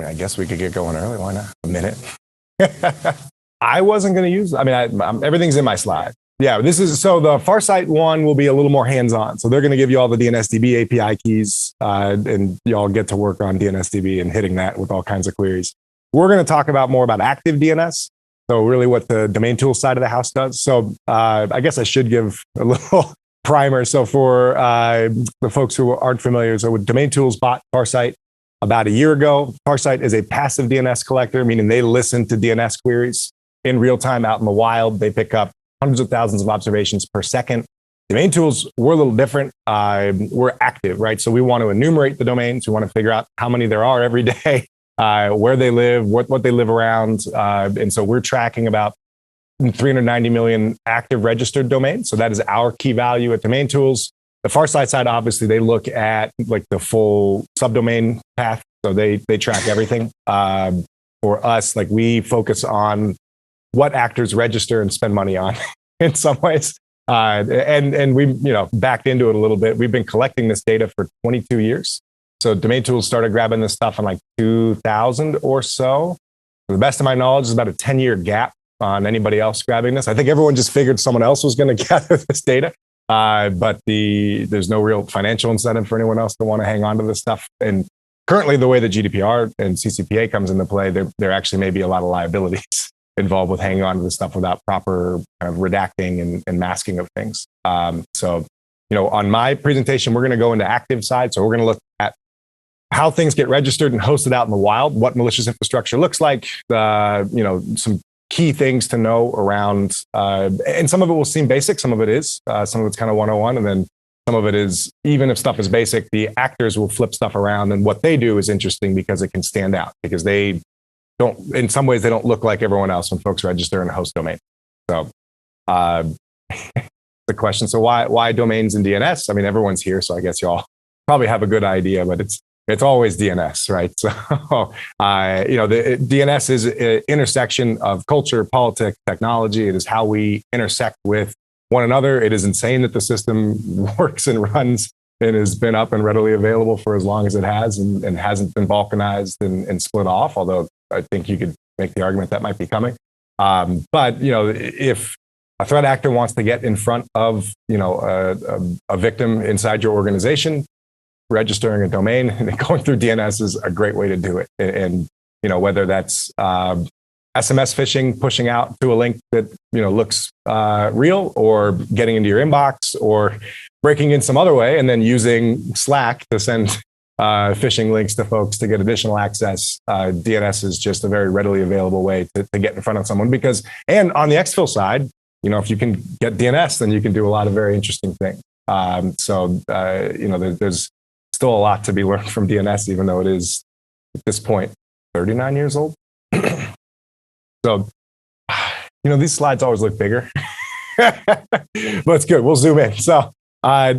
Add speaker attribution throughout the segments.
Speaker 1: mean, I guess we could get going early. Why not? A minute. I wasn't going to use, everything's in my slide. Yeah, so the Farsight one will be a little more hands-on. So they're going to give you all the DNSDB API keys, and y'all get to work on DNSDB and hitting that with all kinds of queries. We're going to talk more about active DNS. So really what the DomainTools side of the house does. So I guess I should give a little primer. So for the folks who aren't familiar, so with DomainTools bought Farsight about a year ago. Farsight is a passive DNS collector, meaning they listen to DNS queries in real time out in the wild. They pick up hundreds of thousands of observations per second. DomainTools, we're a little different. We're active, right? So we want to enumerate the domains. We want to figure out how many there are every day, where they live, what they live around. And so we're tracking about 390 million active registered domains. So that is our key value at DomainTools. The Farsight side, obviously, they look at like the full subdomain path. So they track everything. For us, like we focus on what actors register and spend money on in some ways. And we, backed into it a little bit. We've been collecting this data for 22 years. So DomainTools started grabbing this stuff in like 2000 or so. To the best of my knowledge, there's about a 10-year gap on anybody else grabbing this. I think everyone just figured someone else was going to gather this data. But there's no real financial incentive for anyone else to want to hang on to this stuff. And currently, the way that GDPR and CCPA comes into play, there actually may be a lot of liabilities involved with hanging on to this stuff without proper kind of redacting and masking of things. So, on my presentation, we're going to go into active side. So we're going to look at how things get registered and hosted out in the wild, what malicious infrastructure looks like, some key things to know around, and some of it will seem basic, some of it is, some of it's kind of 101, and then some of it is, even if stuff is basic, the actors will flip stuff around, and what they do is interesting because it can stand out, because they don't, in some ways, they don't look like everyone else when folks register in a host domain. So the question, so why domains and DNS? I mean, everyone's here, so I guess y'all probably have a good idea, but it's always DNS, right? So, the DNS is an intersection of culture, politics, technology. It is how we intersect with one another. It is insane that the system works and runs and has been up and readily available for as long as it has and hasn't been balkanized and split off, although I think you could make the argument that might be coming. But, if a threat actor wants to get in front of, a victim inside your organization, registering a domain and going through DNS is a great way to do it. And whether that's SMS phishing, pushing out to a link that looks real, or getting into your inbox, or breaking in some other way and then using Slack to send phishing links to folks to get additional access. DNS is just a very readily available way to get in front of someone, and on the exfil side, if you can get DNS, then you can do a lot of very interesting things. There's still a lot to be learned from DNS, even though it is, at this point, 39 years old. So, these slides always look bigger. But it's good. We'll zoom in. So, I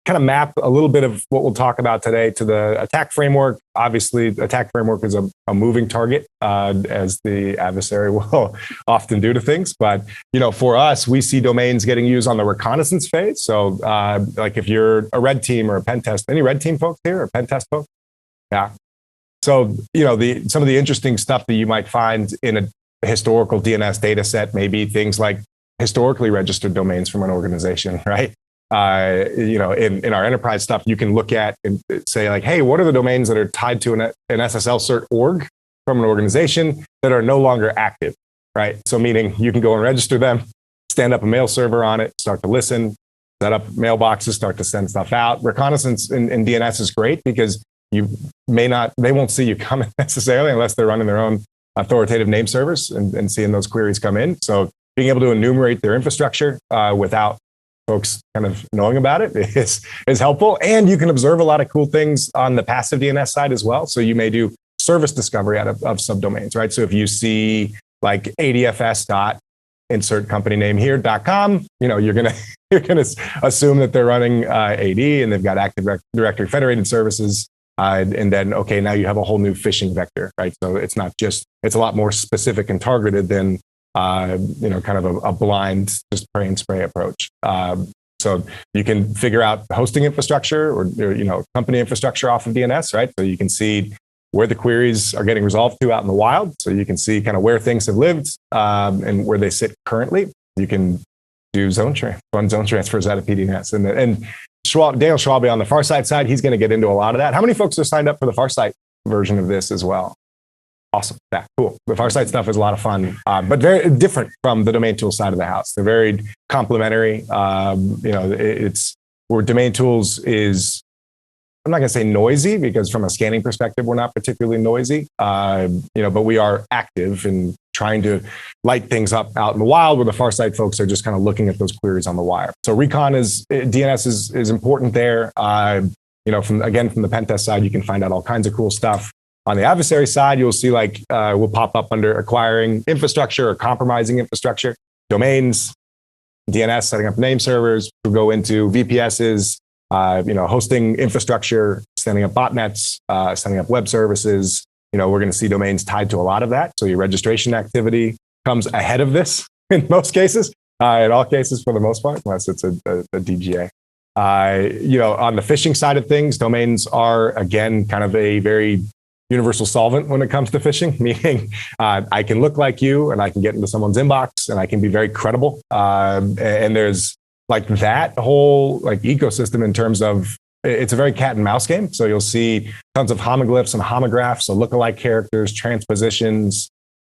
Speaker 1: kind of map a little bit of what we'll talk about today to the attack framework. Obviously, attack framework is a moving target, as the adversary will often do to things. But, for us, we see domains getting used on the reconnaissance phase. So, like if you're a red team or a pen test, any red team folks here or pen test folks? Yeah. So, some of the interesting stuff that you might find in a historical DNS data set may be things like historically registered domains from an organization, right? In our enterprise stuff, you can look at and say like, hey, what are the domains that are tied to an SSL cert org from an organization that are no longer active, right? So meaning you can go and register them, stand up a mail server on it, start to listen, set up mailboxes, start to send stuff out. Reconnaissance in DNS is great because they won't see you coming necessarily unless they're running their own authoritative name servers and seeing those queries come in. So being able to enumerate their infrastructure without folks kind of knowing about it is helpful. And you can observe a lot of cool things on the passive DNS side as well. So you may do service discovery out of subdomains, right? So if you see like adfs insert company name here.com, you're gonna assume that they're running AD and they've got Active Directory federated services. And then, okay, now you have a whole new phishing vector, right? So it's a lot more specific and targeted than kind of a blind, just pray and spray approach. So you can figure out hosting infrastructure or company infrastructure off of DNS, right? So you can see where the queries are getting resolved to out in the wild. So you can see kind of where things have lived and where they sit currently. You can do run zone transfers out of PDNS. And Daniel Schwalbe on the Farsight side, he's going to get into a lot of that. How many folks are signed up for the Farsight version of this as well? Awesome. Yeah, cool. The Farsight stuff is a lot of fun, but very different from the DomainTools side of the house. They're very complementary. It's where DomainTools is, I'm not going to say noisy, because from a scanning perspective, we're not particularly noisy, but we are active in trying to light things up out in the wild, where the Farsight folks are just kind of looking at those queries on the wire. So DNS is important there. From the pen test side, you can find out all kinds of cool stuff. On the adversary side, you'll see will pop up under acquiring infrastructure or compromising infrastructure, domains, DNS, setting up name servers. We'll go into VPSs, hosting infrastructure, setting up botnets, setting up web services. We're going to see domains tied to a lot of that. So your registration activity comes ahead of this in most cases, in all cases for the most part, unless it's a DGA. On the phishing side of things, domains are, again, kind of a very universal solvent when it comes to phishing, meaning I can look like you and I can get into someone's inbox and I can be very credible. And there's that whole ecosystem in terms of, it's a very cat and mouse game. So you'll see tons of homoglyphs and homographs, so lookalike characters, transpositions.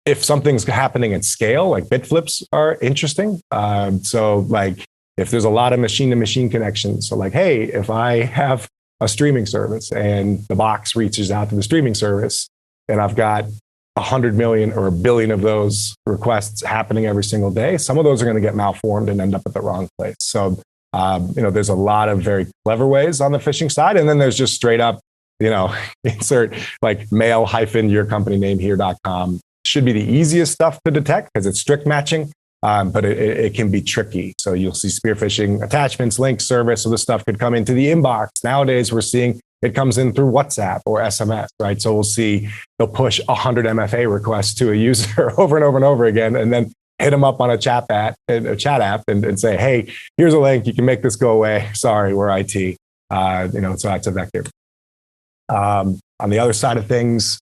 Speaker 1: If something's happening at scale, bit flips are interesting. If there's a lot of machine-to-machine connections, so hey, if I have a streaming service and the box reaches out to the streaming service and I've got 100 million or 1 billion of those requests happening every single day, some of those are going to get malformed and end up at the wrong place. So, there's a lot of very clever ways on the phishing side. And then there's just straight up, insert mail-yourcompanyname here.com. Should be the easiest stuff to detect because it's strict matching. But it can be tricky. So you'll see spear phishing attachments, links, service. So this stuff could come into the inbox. Nowadays, we're seeing it comes in through WhatsApp or SMS, right? So we'll see they'll push 100 MFA requests to a user over and over and over again, and then hit them up on a chat app and say, hey, here's a link. You can make this go away. Sorry, we're IT. So that's a vector. On the other side of things,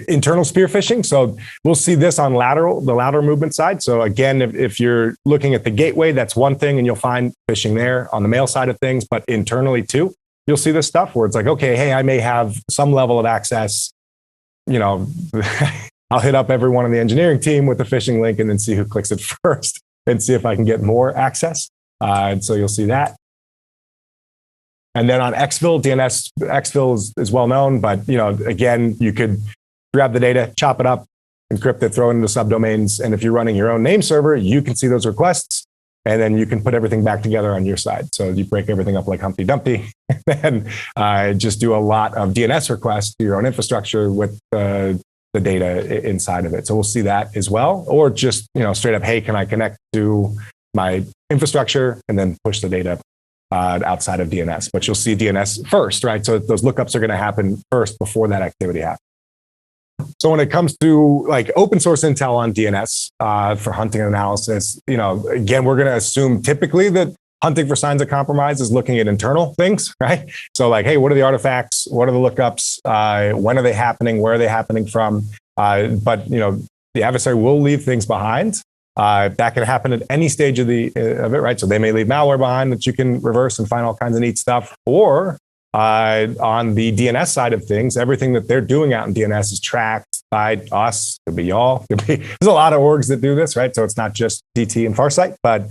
Speaker 1: internal spear phishing. So we'll see this on the lateral movement side. So again, if you're looking at the gateway, that's one thing, and you'll find phishing there on the mail side of things, but internally too, you'll see this stuff where it's okay, hey, I may have some level of access, I'll hit up everyone on the engineering team with the phishing link and then see who clicks it first and see if I can get more access. And so you'll see that. And then on exfil, exfil is well known, but again, you could grab the data, chop it up, encrypt it, throw it into subdomains. And if you're running your own name server, you can see those requests, and then you can put everything back together on your side. So you break everything up like Humpty Dumpty, and just do a lot of DNS requests to your own infrastructure with the data inside of it. So we'll see that as well. Or just straight up, hey, can I connect to my infrastructure and then push the data outside of DNS? But you'll see DNS first, right? So those lookups are going to happen first before that activity happens. So when it comes to open source intel on DNS for hunting and analysis, again, we're going to assume typically that hunting for signs of compromise is looking at internal things, right? So hey, what are the artifacts? What are the lookups? When are they happening? Where are they happening from? But the adversary will leave things behind. That can happen at any stage of it, right? So they may leave malware behind that you can reverse and find all kinds of neat stuff. Or on the DNS side of things, everything that they're doing out in DNS is tracked by us. Could be y'all. There's a lot of orgs that do this, right? So it's not just DT and Farsight, but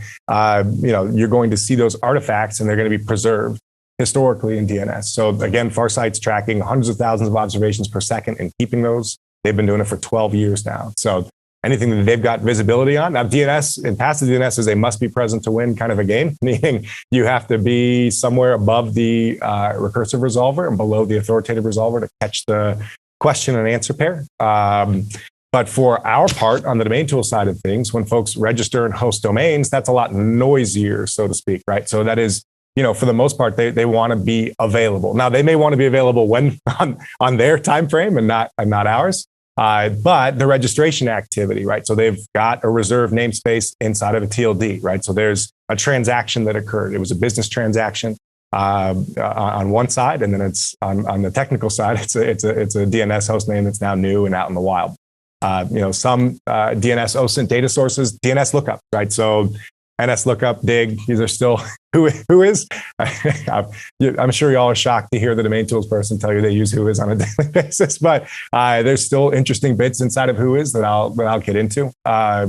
Speaker 1: you're going to see those artifacts, and they're going to be preserved historically in DNS. So again, Farsight's tracking hundreds of thousands of observations per second and keeping those. They've been doing it for 12 years now. So anything that they've got visibility on. Now, DNS and passive DNS is a must be present to win kind of a game, meaning you have to be somewhere above the recursive resolver and below the authoritative resolver to catch the question and answer pair. But for our part on the DomainTools side of things, when folks register and host domains, that's a lot noisier, so to speak, right? So that is, for the most part, they want to be available. Now, they may want to be available when on their time frame and not ours. But the registration activity, right? So they've got a reserved namespace inside of a TLD, right? So there's a transaction that occurred. It was a business transaction. on one side, and then it's on the technical side, it's a DNS host name that's now new and out in the wild. Some DNS OSINT data sources, DNS lookup, right? So NS lookup, dig, these are still WHOIS. I'm sure y'all are shocked to hear the DomainTools person tell you they use WHOIS on a daily basis, but there's still interesting bits inside of WHOIS that I'll get into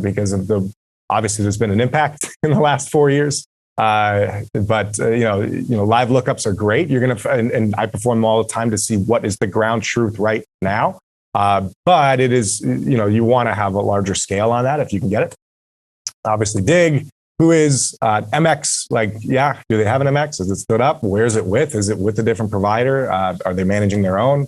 Speaker 1: because of obviously there's been an impact in the last 4 years. But live lookups are great. You're and I perform them all the time to see what is the ground truth right now. But it is, you want to have a larger scale on that if you can get it. Obviously, dig. WHOIS, MX, do they have an MX? Is it stood up? Where is it with? Is it with a different provider? Are they managing their own?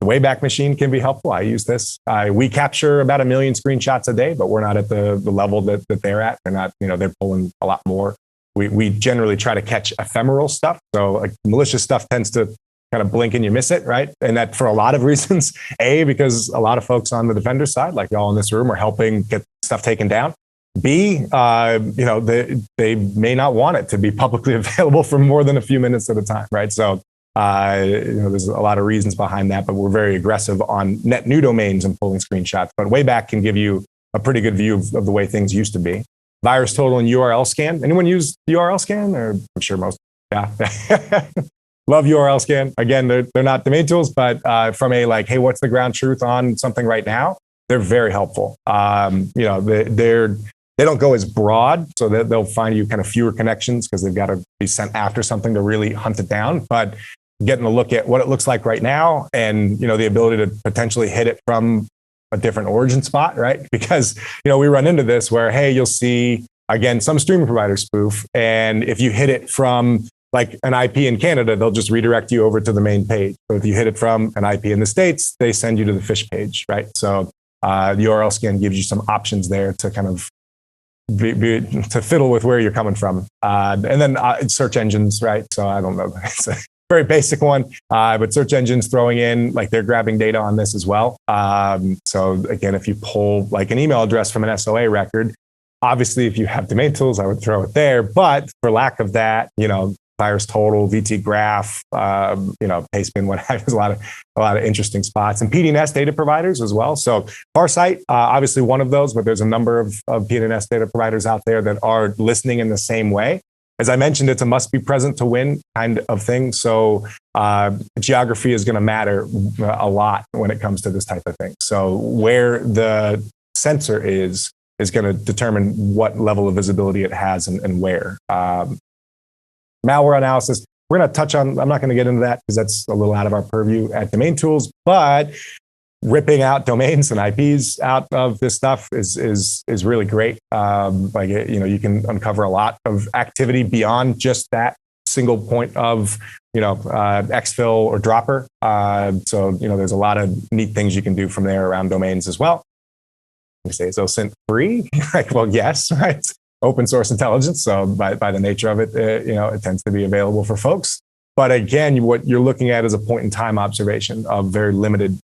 Speaker 1: The Wayback Machine can be helpful. I use this. We capture about 1 million screenshots a day, but we're not at the level that they're at. They're not, they're pulling a lot more. We generally try to catch ephemeral stuff. So like malicious stuff tends to kind of blink and you miss it, right? And that for a lot of reasons. A, because a lot of folks on the defender side, like y'all in this room, are helping get stuff taken down. B, they may not want it to be publicly available for more than a few minutes at a time, right? So, there's a lot of reasons behind that, but we're very aggressive on net new domains and pulling screenshots. But Wayback can give you a pretty good view of the way things used to be. Virus total and URL scan. Anyone use URL scan? Or I'm sure most, yeah. Love URL scan. Again, they're not DomainTools, but from hey, what's the ground truth on something right now? They're very helpful. They don't go as broad, so that they'll find you kind of fewer connections because they've got to be sent after something to really hunt it down. But getting a look at what it looks like right now, and the ability to potentially hit it from a different origin spot, right? Because we run into this where, hey, you'll see again some streaming provider spoof, and if you hit it from like an IP in Canada, they'll just redirect you over to the main page. So if you hit it from an IP in the States, they send you to the fish page, right? So the URL scan gives you some options there to kind of to fiddle with where you're coming from. And then search engines, right? So I don't know. It's a very basic one, but search engines throwing in, they're grabbing data on this as well. So again, if you pull an email address from an SOA record, obviously if you have DomainTools, I would throw it there. But for lack of that, virus total, VT graph, pastebin, what have you. There's a lot of interesting spots, and PDNS data providers as well. So Farsight, obviously one of those, but there's a number of PDNS data providers out there that are listening in the same way. As I mentioned, it's a must be present to win kind of thing. So geography is going to matter a lot when it comes to this type of thing. So where the sensor is going to determine what level of visibility it has and where. Malware analysis, we're going to touch on, I'm not going to get into that because that's a little out of our purview at DomainTools, but ripping out domains and IPs out of this stuff is really great. You can uncover a lot of activity beyond just that single point of, exfil or dropper. So there's a lot of neat things you can do from there around domains as well. We say, is OSINT free? Well, yes, right? Open source intelligence. So by the nature of it, it tends to be available for folks. But again, what you're looking at is a point in time observation of very limited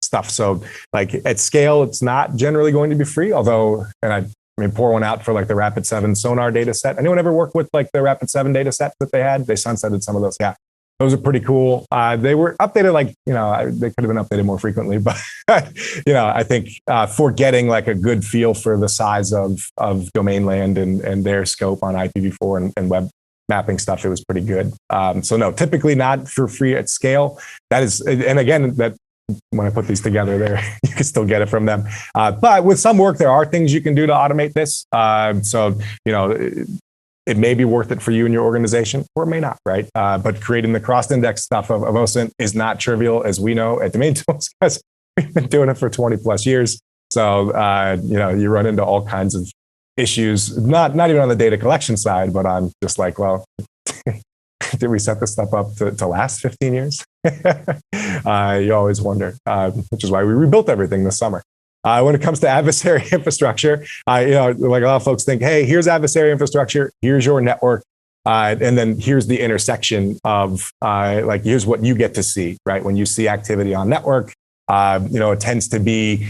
Speaker 1: stuff. So at scale, it's not generally going to be free, although, and I pour one out for the Rapid7 sonar data set. Anyone ever work with the Rapid7 data set that they had? They sunsetted some of those. Yeah. Those are pretty cool. They were updated, they could have been updated more frequently, but, I think for getting a good feel for the size of domain land and their scope on IPv4 and web mapping stuff, it was pretty good. So no, typically not for free at scale. That is, and again, that when I put these together there, you can still get it from them. But with some work, there are things you can do to automate this. So, it may be worth it for you and your organization, or it may not, right? But creating the cross-index stuff of OSINT is not trivial, as we know at DomainTools, because we've been doing it for 20 plus years. So, you run into all kinds of issues, not even on the data collection side, but on just well, did we set this stuff up to last 15 years? You always wonder, which is why we rebuilt everything this summer. When it comes to adversary infrastructure, a lot of folks think, hey, here's adversary infrastructure, here's your network, and then here's the intersection of, here's what you get to see, right? When you see activity on network, it tends to be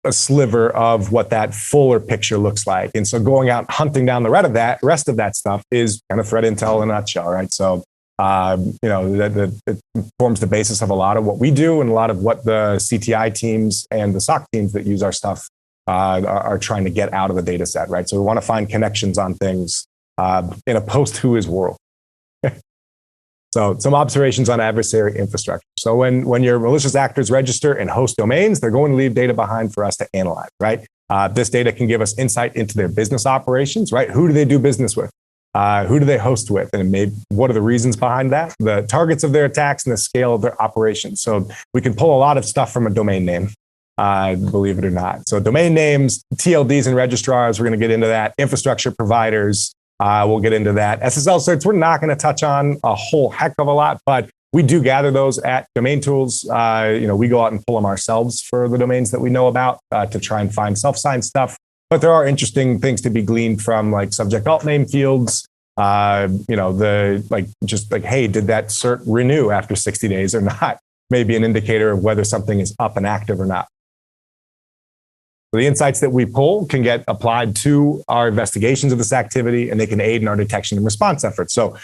Speaker 1: a sliver of what that fuller picture looks like. And so going out hunting down the rest of that stuff is kind of threat intel in a nutshell, right? So, it forms the basis of a lot of what we do and a lot of what the CTI teams and the SOC teams that use our stuff are trying to get out of the data set, right? So we want to find connections on things in a post-WHOIS world. So some observations on adversary infrastructure. So when your malicious actors register and host domains, they're going to leave data behind for us to analyze, right? This data can give us insight into their business operations, right? Who do they do business with? Who do they host with? And maybe what are the reasons behind that? The targets of their attacks and the scale of their operations. So we can pull a lot of stuff from a domain name, believe it or not. So domain names, TLDs and registrars, we're going to get into that. Infrastructure providers, we'll get into that. SSL certs, we're not going to touch on a whole heck of a lot, but we do gather those at DomainTools. We go out and pull them ourselves for the domains that we know about to try and find self-signed stuff. But there are interesting things to be gleaned from like subject alt name fields, hey, did that cert renew after 60 days or not? Maybe an indicator of whether something is up and active or not. So the insights that we pull can get applied to our investigations of this activity, and they can aid in our detection and response efforts. So,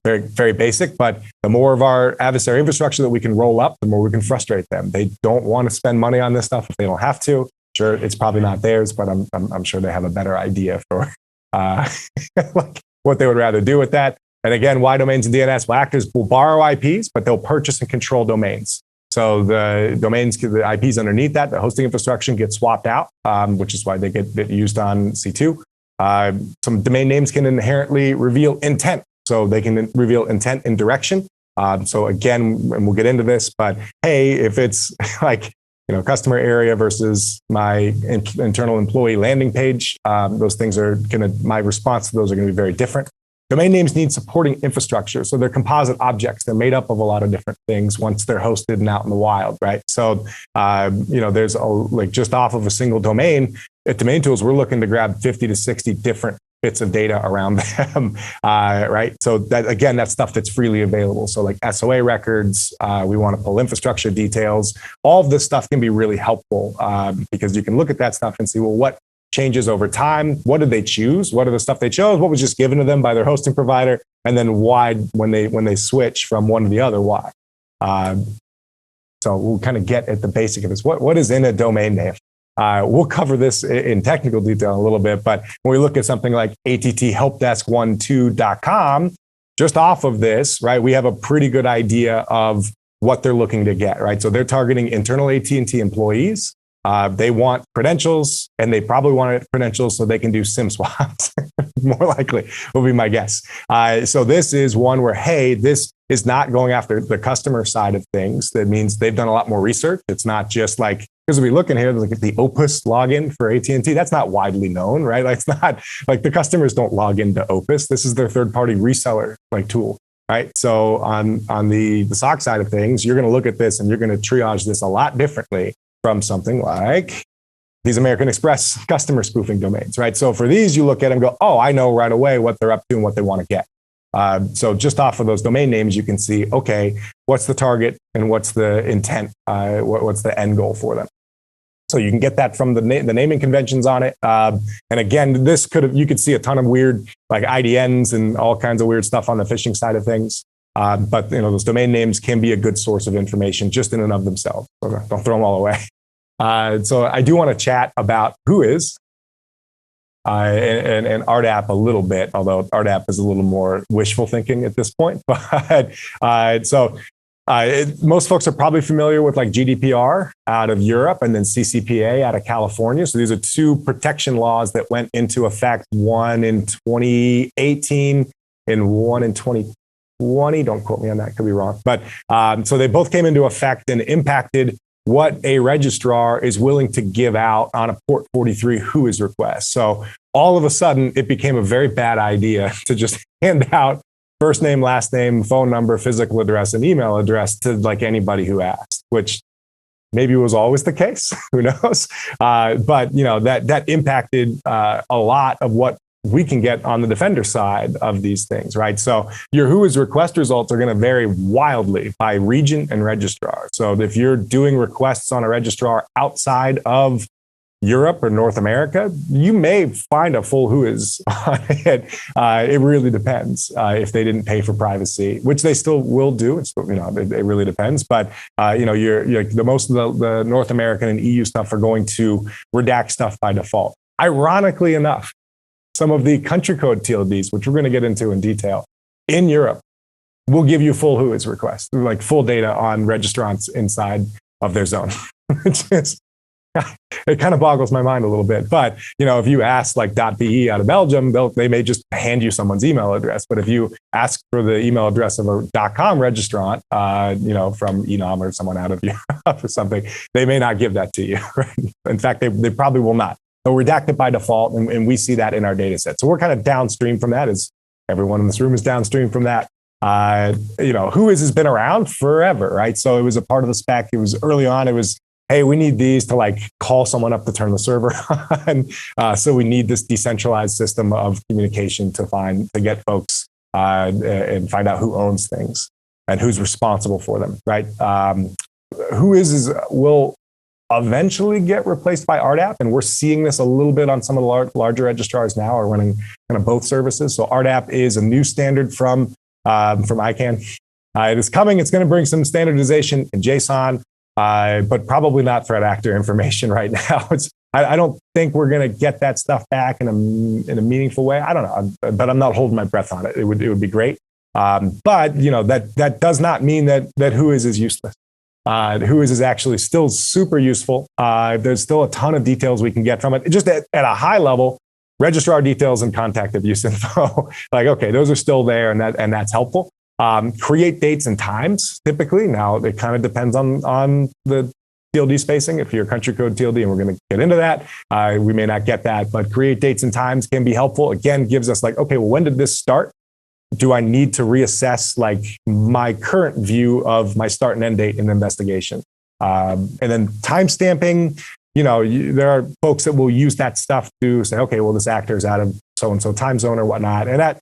Speaker 1: very, very basic, but the more of our adversary infrastructure that we can roll up, the more we can frustrate them. They don't want to spend money on this stuff if they don't have to. Sure, it's probably not theirs, but I'm sure they have a better idea for like what they would rather do with that. And again, why domains and DNS? Well, actors will borrow IPs, but they'll purchase and control domains. So the domains, the IPs underneath that, the hosting infrastructure gets swapped out, which is why they get used on C2. Some domain names can inherently reveal intent. So they can reveal intent and direction. So again, and we'll get into this, but hey, if it's like, customer area versus my internal employee landing page, those things are my response to those are going to be very different. Domain names need supporting infrastructure. So they're composite objects. They're made up of a lot of different things once they're hosted and out in the wild, right? So, there's just off of a single domain at DomainTools, we're looking to grab 50 to 60 different bits of data around them, right? So that, again, that's stuff that's freely available. So like SOA records, we want to pull infrastructure details. All of this stuff can be really helpful because you can look at that stuff and see, well, what changes over time? What did they choose? What are the stuff they chose? What was just given to them by their hosting provider? And then why, when they switch from one to the other, why? So we'll kind of get at the basic of this. What is in a domain name? We'll cover this in technical detail a little bit, but when we look at something like atthelpdesk12.com, just off of this, right, we have a pretty good idea of what they're looking to get, right? So they're targeting internal AT&T employees. They want credentials, and they probably want credentials so they can do SIM swaps. More likely will be my guess. So this is one where, hey, this is not going after the customer side of things. That means they've done a lot more research. It's not just like, because we look in here, look at the Opus login for AT&T. That's not widely known, right? Like, it's not like the customers don't log into Opus. This is their third-party reseller tool, right? So on the SOC side of things, you're going to look at this and you're going to triage this a lot differently from something like these American Express customer spoofing domains, right? So for these, you look at them and go, oh, I know right away what they're up to and what they want to get. So just off of those domain names, you can see, okay, what's the target and what's the intent? What's the end goal for them? So you can get that from the naming conventions on it. And again, you could see a ton of weird like IDNs and all kinds of weird stuff on the phishing side of things. But those domain names can be a good source of information just in and of themselves. So don't throw them all away. So I do want to chat about WHOIS and RDAP a little bit, although RDAP is a little more wishful thinking at this point. But most folks are probably familiar with like GDPR out of Europe and then CCPA out of California. So these are two protection laws that went into effect, one in 2018 and one in 2020. Don't quote me on that, could be wrong. But so they both came into effect and impacted what a registrar is willing to give out on a port 43 WHOIS request. So all of a sudden, it became a very bad idea to just hand out first name, last name, phone number, physical address, and email address to like anybody who asked, which maybe was always the case. Who knows? But that impacted a lot of what we can get on the defender side of these things, right? So your WHOIS request results are going to vary wildly by region and registrar. So if you're doing requests on a registrar outside of Europe or North America, you may find a full WHOIS on it. It really depends if they didn't pay for privacy, which they still will do. It's, it really depends. But you're the most of the North American and EU stuff are going to redact stuff by default. Ironically enough, some of the country code TLDs, which we're going to get into in detail, in Europe, will give you full WHOIS requests, like full data on registrants inside of their zone, which is, it kind of boggles my mind a little bit. But, if you ask like .be out of Belgium, they may just hand you someone's email address. But if you ask for the email address of a .com registrant, from Enom or someone out of Europe or something, they may not give that to you. Right? In fact, they probably will not. They'll redact it by default, and we see that in our data set. So we're kind of downstream from that, as everyone in this room is downstream from that. WHOIS has been around forever, right? So it was a part of the spec. It was early on, it was, hey, we need these to like call someone up to turn the server on. So we need this decentralized system of communication to get folks and find out who owns things and who's responsible for them, right? WHOIS will eventually get replaced by RDAP, and we're seeing this a little bit on some of the larger registrars now are running kind of both services. So RDAP is a new standard from ICANN. It is coming. It's going to bring some standardization in JSON. But probably not threat actor information right now. I don't think we're going to get that stuff back in a meaningful way. I don't know, but I'm not holding my breath on it. It would be great. But that does not mean that WHOIS is useless. WHOIS is actually still super useful. There's still a ton of details we can get from it. Just at a high level, registrar details and contact abuse info. Like, okay, those are still there, and that's helpful. Create dates and times, typically. Now, it kind of depends on the TLD spacing. If you're a country code TLD, and we're going to get into that, we may not get that, but create dates and times can be helpful. Again, gives us like, okay, well, when did this start? Do I need to reassess like my current view of my start and end date in the investigation? And then timestamping, there are folks that will use that stuff to say, okay, well, this actor is out of so-and-so time zone or whatnot. And that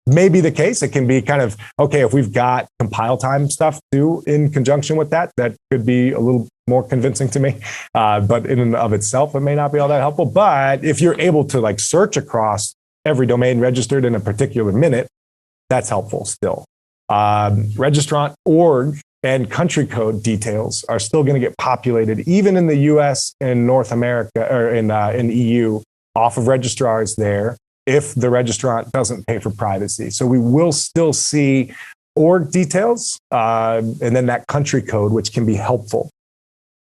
Speaker 1: may be the case. It can be kind of, okay, if we've got compile time stuff too in conjunction with that, that could be a little more convincing to me. But in and of itself, it may not be all that helpful. But if you're able to like search across every domain registered in a particular minute, that's helpful still. Registrant org and country code details are still going to get populated, even in the US and North America or in EU, off of registrars there, if the registrant doesn't pay for privacy. So we will still see org details and then that country code, which can be helpful.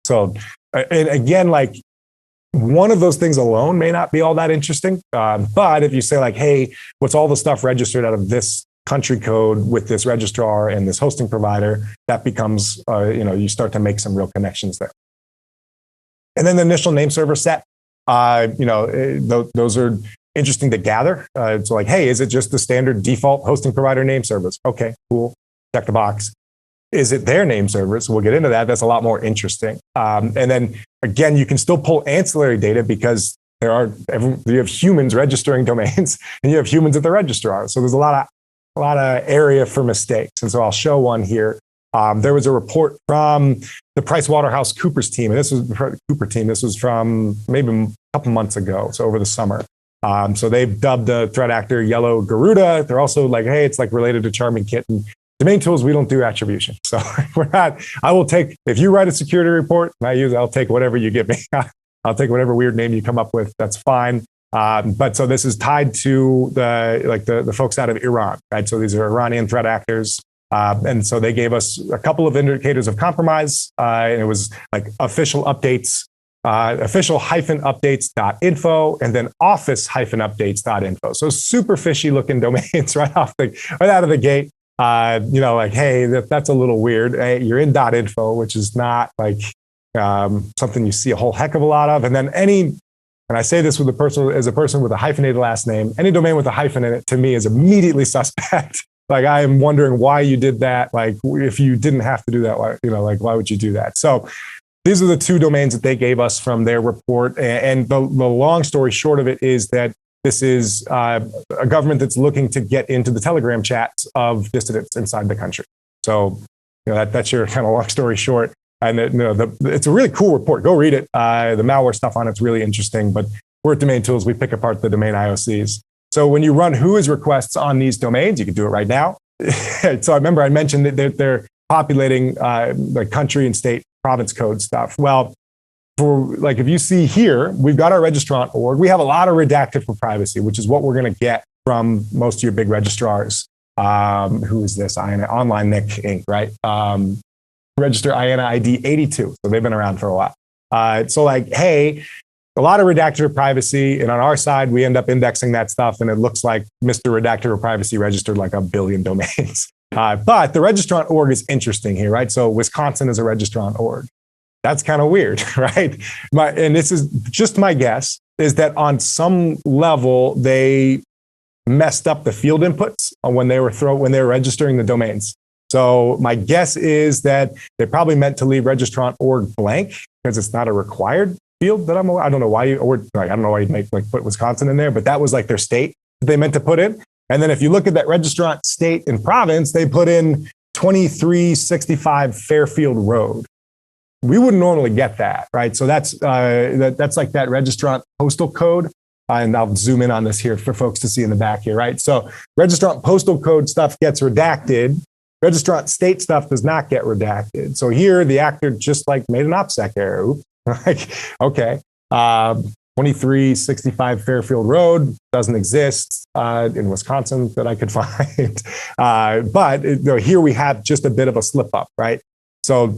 Speaker 1: So, and again, like one of those things alone may not be all that interesting. But if you say like, hey, what's all the stuff registered out of this country code with this registrar and this hosting provider, that becomes, you start to make some real connections there. And then the initial name server set, those are interesting to gather. It's like, hey, is it just the standard default hosting provider name servers? Okay, cool. Check the box. Is it their name servers? We'll get into that. That's a lot more interesting. And then again, you can still pull ancillary data because you have humans registering domains and you have humans at the registrar. So there's a lot of area for mistakes. And so I'll show one here. There was a report from the PricewaterhouseCoopers team, and this was from maybe a couple months ago, so over the summer. So they've dubbed the threat actor Yellow Garuda. They're also like, hey, it's like related to Charming Kitten. DomainTools, we don't do attribution. So I will take, if you write a security report and I'll take whatever you give me. I'll take whatever weird name you come up with. That's fine. But so this is tied to the folks out of Iran, right? So these are Iranian threat actors. And so they gave us a couple of indicators of compromise. And it was like official updates, official-updates.info, and then office-updates.info. So super fishy looking domains right out of the gate. Like, hey, that's a little weird. Hey, you're in .info, which is not like something you see a whole heck of a lot of. And then and I say this as a person with a hyphenated last name, any domain with a hyphen in it to me is immediately suspect. Like, I am wondering why you did that. Like, if you didn't have to do that, why would you do that? So these are the two domains that they gave us from their report. And the long story short of it is that This is a government that's looking to get into the Telegram chats of dissidents inside the country. So, that's your kind of long story short. And it's a really cool report. Go read it. The malware stuff on it's really interesting. But we're at DomainTools. We pick apart the domain IOCs. So when you run WHOIS requests on these domains, you can do it right now. So I remember I mentioned that they're populating the country and state province code stuff. Well, if you see here, we've got our registrant org. We have a lot of redacted for privacy, which is what we're going to get from most of your big registrars. Who is this? Online Nick Inc., right? Register IANA ID 82. So they've been around for a while. So hey, a lot of redacted for privacy. And on our side, we end up indexing that stuff. And it looks like Mr. Redacted for Privacy registered like 1 billion domains. But the registrant org is interesting here, right? So Wisconsin is a registrant org. That's kind of weird, right? And this is just my guess, is that on some level, they messed up the field inputs when they were registering the domains. So my guess is that they probably meant to leave registrant org blank because it's not a required field that I don't know why you'd put Wisconsin in there, but that was like their state that they meant to put in. And then if you look at that registrant state and province, they put in 2365 Fairfield Road. We wouldn't normally get that, right? So that's like that registrant postal code. And I'll zoom in on this here for folks to see in the back here, right? So registrant postal code stuff gets redacted. Registrant state stuff does not get redacted. So here the actor just made an OPSEC error. Oops. Okay. 2365 Fairfield Road doesn't exist in Wisconsin that I could find. But here we have just a bit of a slip up, right? So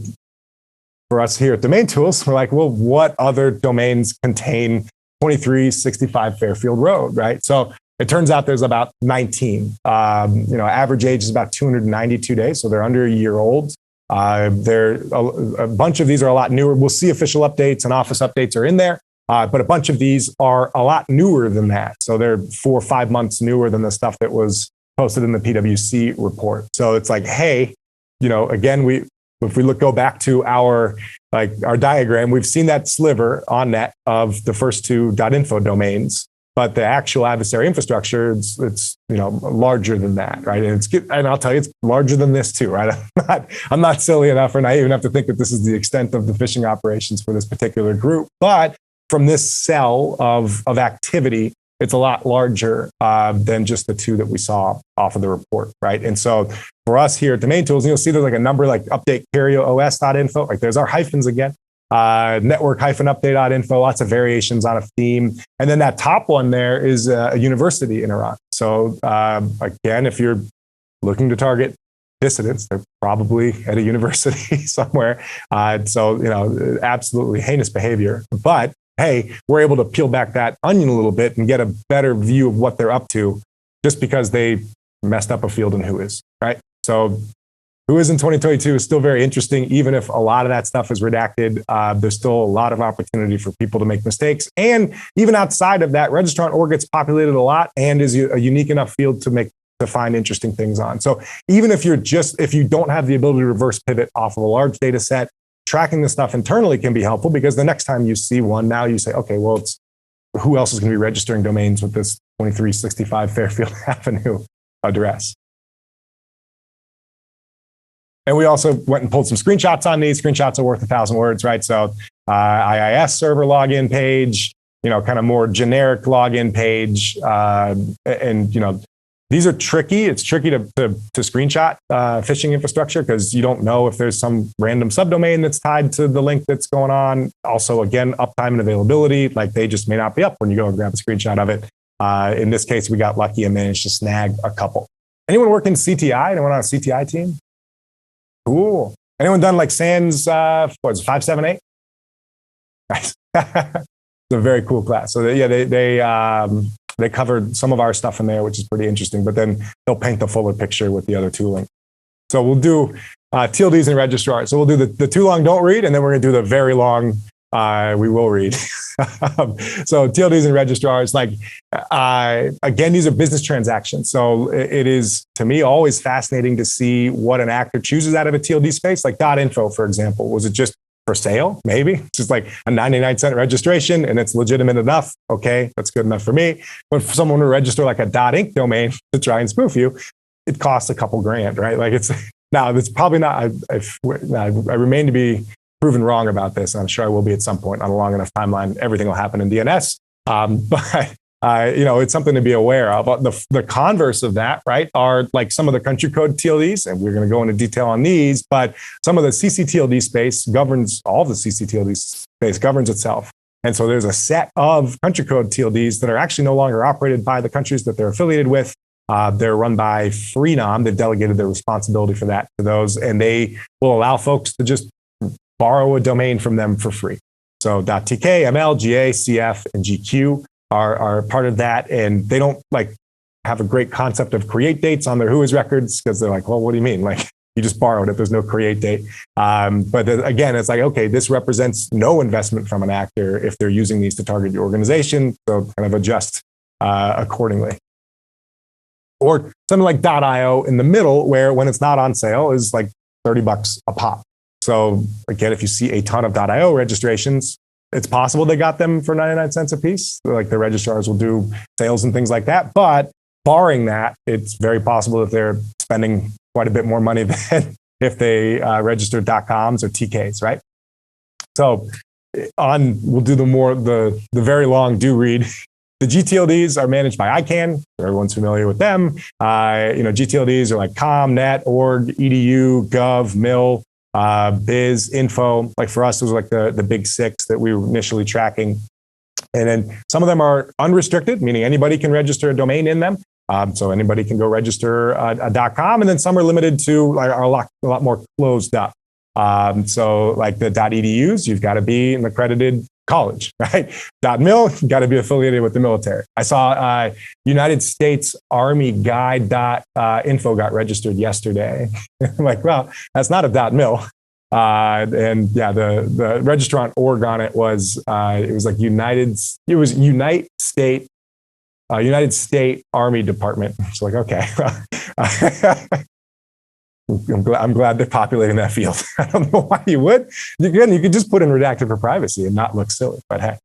Speaker 1: for us here at DomainTools, we're like, well, what other domains contain 2365 Fairfield Road, right? So it turns out there's about 19. Average age is about 292 days, so they're under a year old. A bunch of these are a lot newer. We'll see official updates and office updates are in there, but a bunch of these are a lot newer than that. So they're 4 or 5 months newer than the stuff that was posted in the PwC report. So it's like, hey, again, if we go back to our diagram, we've seen that sliver on net of the first two .info domains, but the actual adversary infrastructure, it's larger than that, right? And I'll tell you, it's larger than this too, right? I'm not silly enough or naive enough to think that this is the extent of the phishing operations for this particular group, but from this cell of activity, it's a lot larger than just the two that we saw off of the report, right? And so for us here at DomainTools, you'll see there's a number update carrioos.info, there's our hyphens again, network-update.info, lots of variations on a theme. And then that top one there is a university in Iran. So again, if you're looking to target dissidents, they're probably at a university somewhere. So, absolutely heinous behavior. But hey, we're able to peel back that onion a little bit and get a better view of what they're up to just because they messed up a field in WHOIS, right? So WHOIS in 2022 is still very interesting. Even if a lot of that stuff is redacted, there's still a lot of opportunity for people to make mistakes. And even outside of that, registrant org gets populated a lot and is a unique enough field to find interesting things on. So even if you don't have the ability to reverse pivot off of a large data set, tracking the stuff internally can be helpful because the next time you see one, now you say, okay, well, who else is going to be registering domains with this 2365 Fairfield Avenue address? And we also went and pulled some screenshots on these. Screenshots are worth 1,000 words, right? So IIS server login page, kind of more generic login page. And, these are tricky. It's tricky to screenshot phishing infrastructure because you don't know if there's some random subdomain that's tied to the link that's going on. Also, again, uptime and availability, they just may not be up when you go and grab a screenshot of it. In this case, we got lucky and managed to snag a couple. Anyone working CTI? Anyone on a CTI team? Cool. Anyone done SANS, 578? Nice. It's a very cool class. So they covered some of our stuff in there, which is pretty interesting, but then they'll paint the fuller picture with the other tooling. So we'll do TLDs and registrars. So we'll do the too long don't read, and then we're going to do the very long we will read. So TLDs and registrars, again, these are business transactions. So it is, to me, always fascinating to see what an actor chooses out of a TLD space, like .info, for example. Was it just for sale, maybe. It's just like a 99-cent registration and it's legitimate enough. Okay, that's good enough for me. But for someone to register like a .inc domain to try and spoof you, it costs a couple grand, right? Like it's probably not, I remain to be proven wrong about this. I'm sure I will be at some point on a long enough timeline. Everything will happen in DNS. But it's something to be aware of. The converse of that, right, are like some of the country code TLDs, and we're going to go into detail on these, but some of the CCTLD space governs, all of the CCTLD space governs itself. And so there's a set of country code TLDs that are actually no longer operated by the countries that they're affiliated with. They're run by Freenom. They've delegated their responsibility for that to those, and they will allow folks to just borrow a domain from them for free. So .tk, ML, GA, CF, and GQ are part of that, and they don't like have a great concept of create dates on their WHOIS records because they're like, well, what do you mean? Like you just borrowed it. There's no create date. But again, it's like, okay, this represents no investment from an actor if they're using these to target your organization. So kind of adjust accordingly. Or something like .io in the middle, where when it's not on sale is like $30 a pop. So again, if you see a ton of .io registrations, it's possible they got them for 99 cents a piece. Like the registrars will do sales and things like that. But barring that, it's very possible that they're spending quite a bit more money than if they registered .coms or TKs, right? So we'll do the very long do read. The GTLDs are managed by ICANN. Everyone's familiar with them. GTLDs are like com, net, org, edu, gov, mil, biz, info. Like for us, it was like the big six that we were initially tracking. And then some of them are unrestricted, meaning anybody can register a domain in them. So anybody can go register a .com. And then some are limited to are a lot more closed up. So like the .edus, you've got to be an accredited college, right? .mil, you've got to be affiliated with the military. I saw United States Army Guide .info got registered yesterday. I'm like, well, that's not a .mil. And yeah, the registrant.org on it was like United State Army Department. It's like, okay. I'm glad they're populating that field. I don't know why you would. Again, you could just put in redacted for privacy and not look silly, but hey.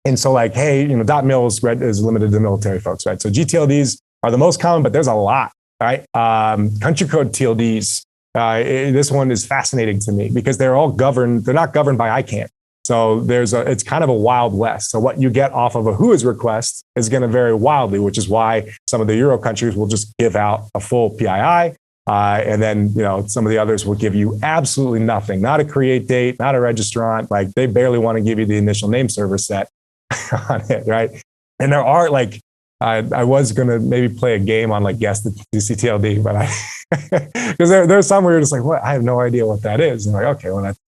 Speaker 1: And so like, hey, .mil is limited to military folks, right? So GTLDs are the most common, but there's a lot, right? Country code TLDs. This one is fascinating to me because they're all governed. They're not governed by ICANN. So it's kind of a wild west. So what you get off of a WHOIS request is going to vary wildly, which is why some of the Euro countries will just give out a full PII. And then, some of the others will give you absolutely nothing, not a create date, not a registrant. Like they barely want to give you the initial name server set on it, right? And there are like, I was going to maybe play a game on like guess the CCTLD, but because there's some where you're just like, what? I have no idea what that is. And like, okay, well, that's,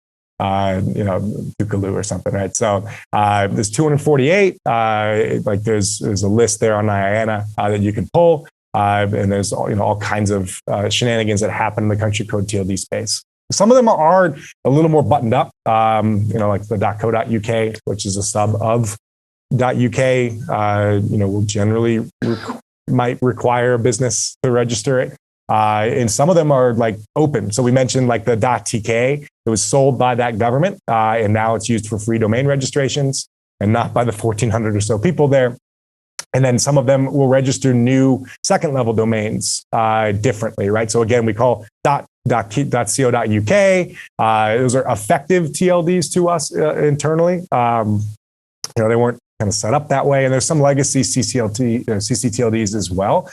Speaker 1: Dukaloo or something, right? So there's 248. Like there's a list there on IANA that you can pull. And there's all kinds of shenanigans that happen in the country code TLD space. Some of them are a little more buttoned up, like the .co.uk, which is a sub of .uk, will generally might require a business to register it. And some of them are like open. So we mentioned like the .tk. It was sold by that government, and now it's used for free domain registrations and not by the 1,400 or so people there. And then some of them will register new second level domains differently, right? So again, we call .co.uk. Those are effective TLDs to us internally. They weren't kind of set up that way. And there's some legacy CCTLDs as well.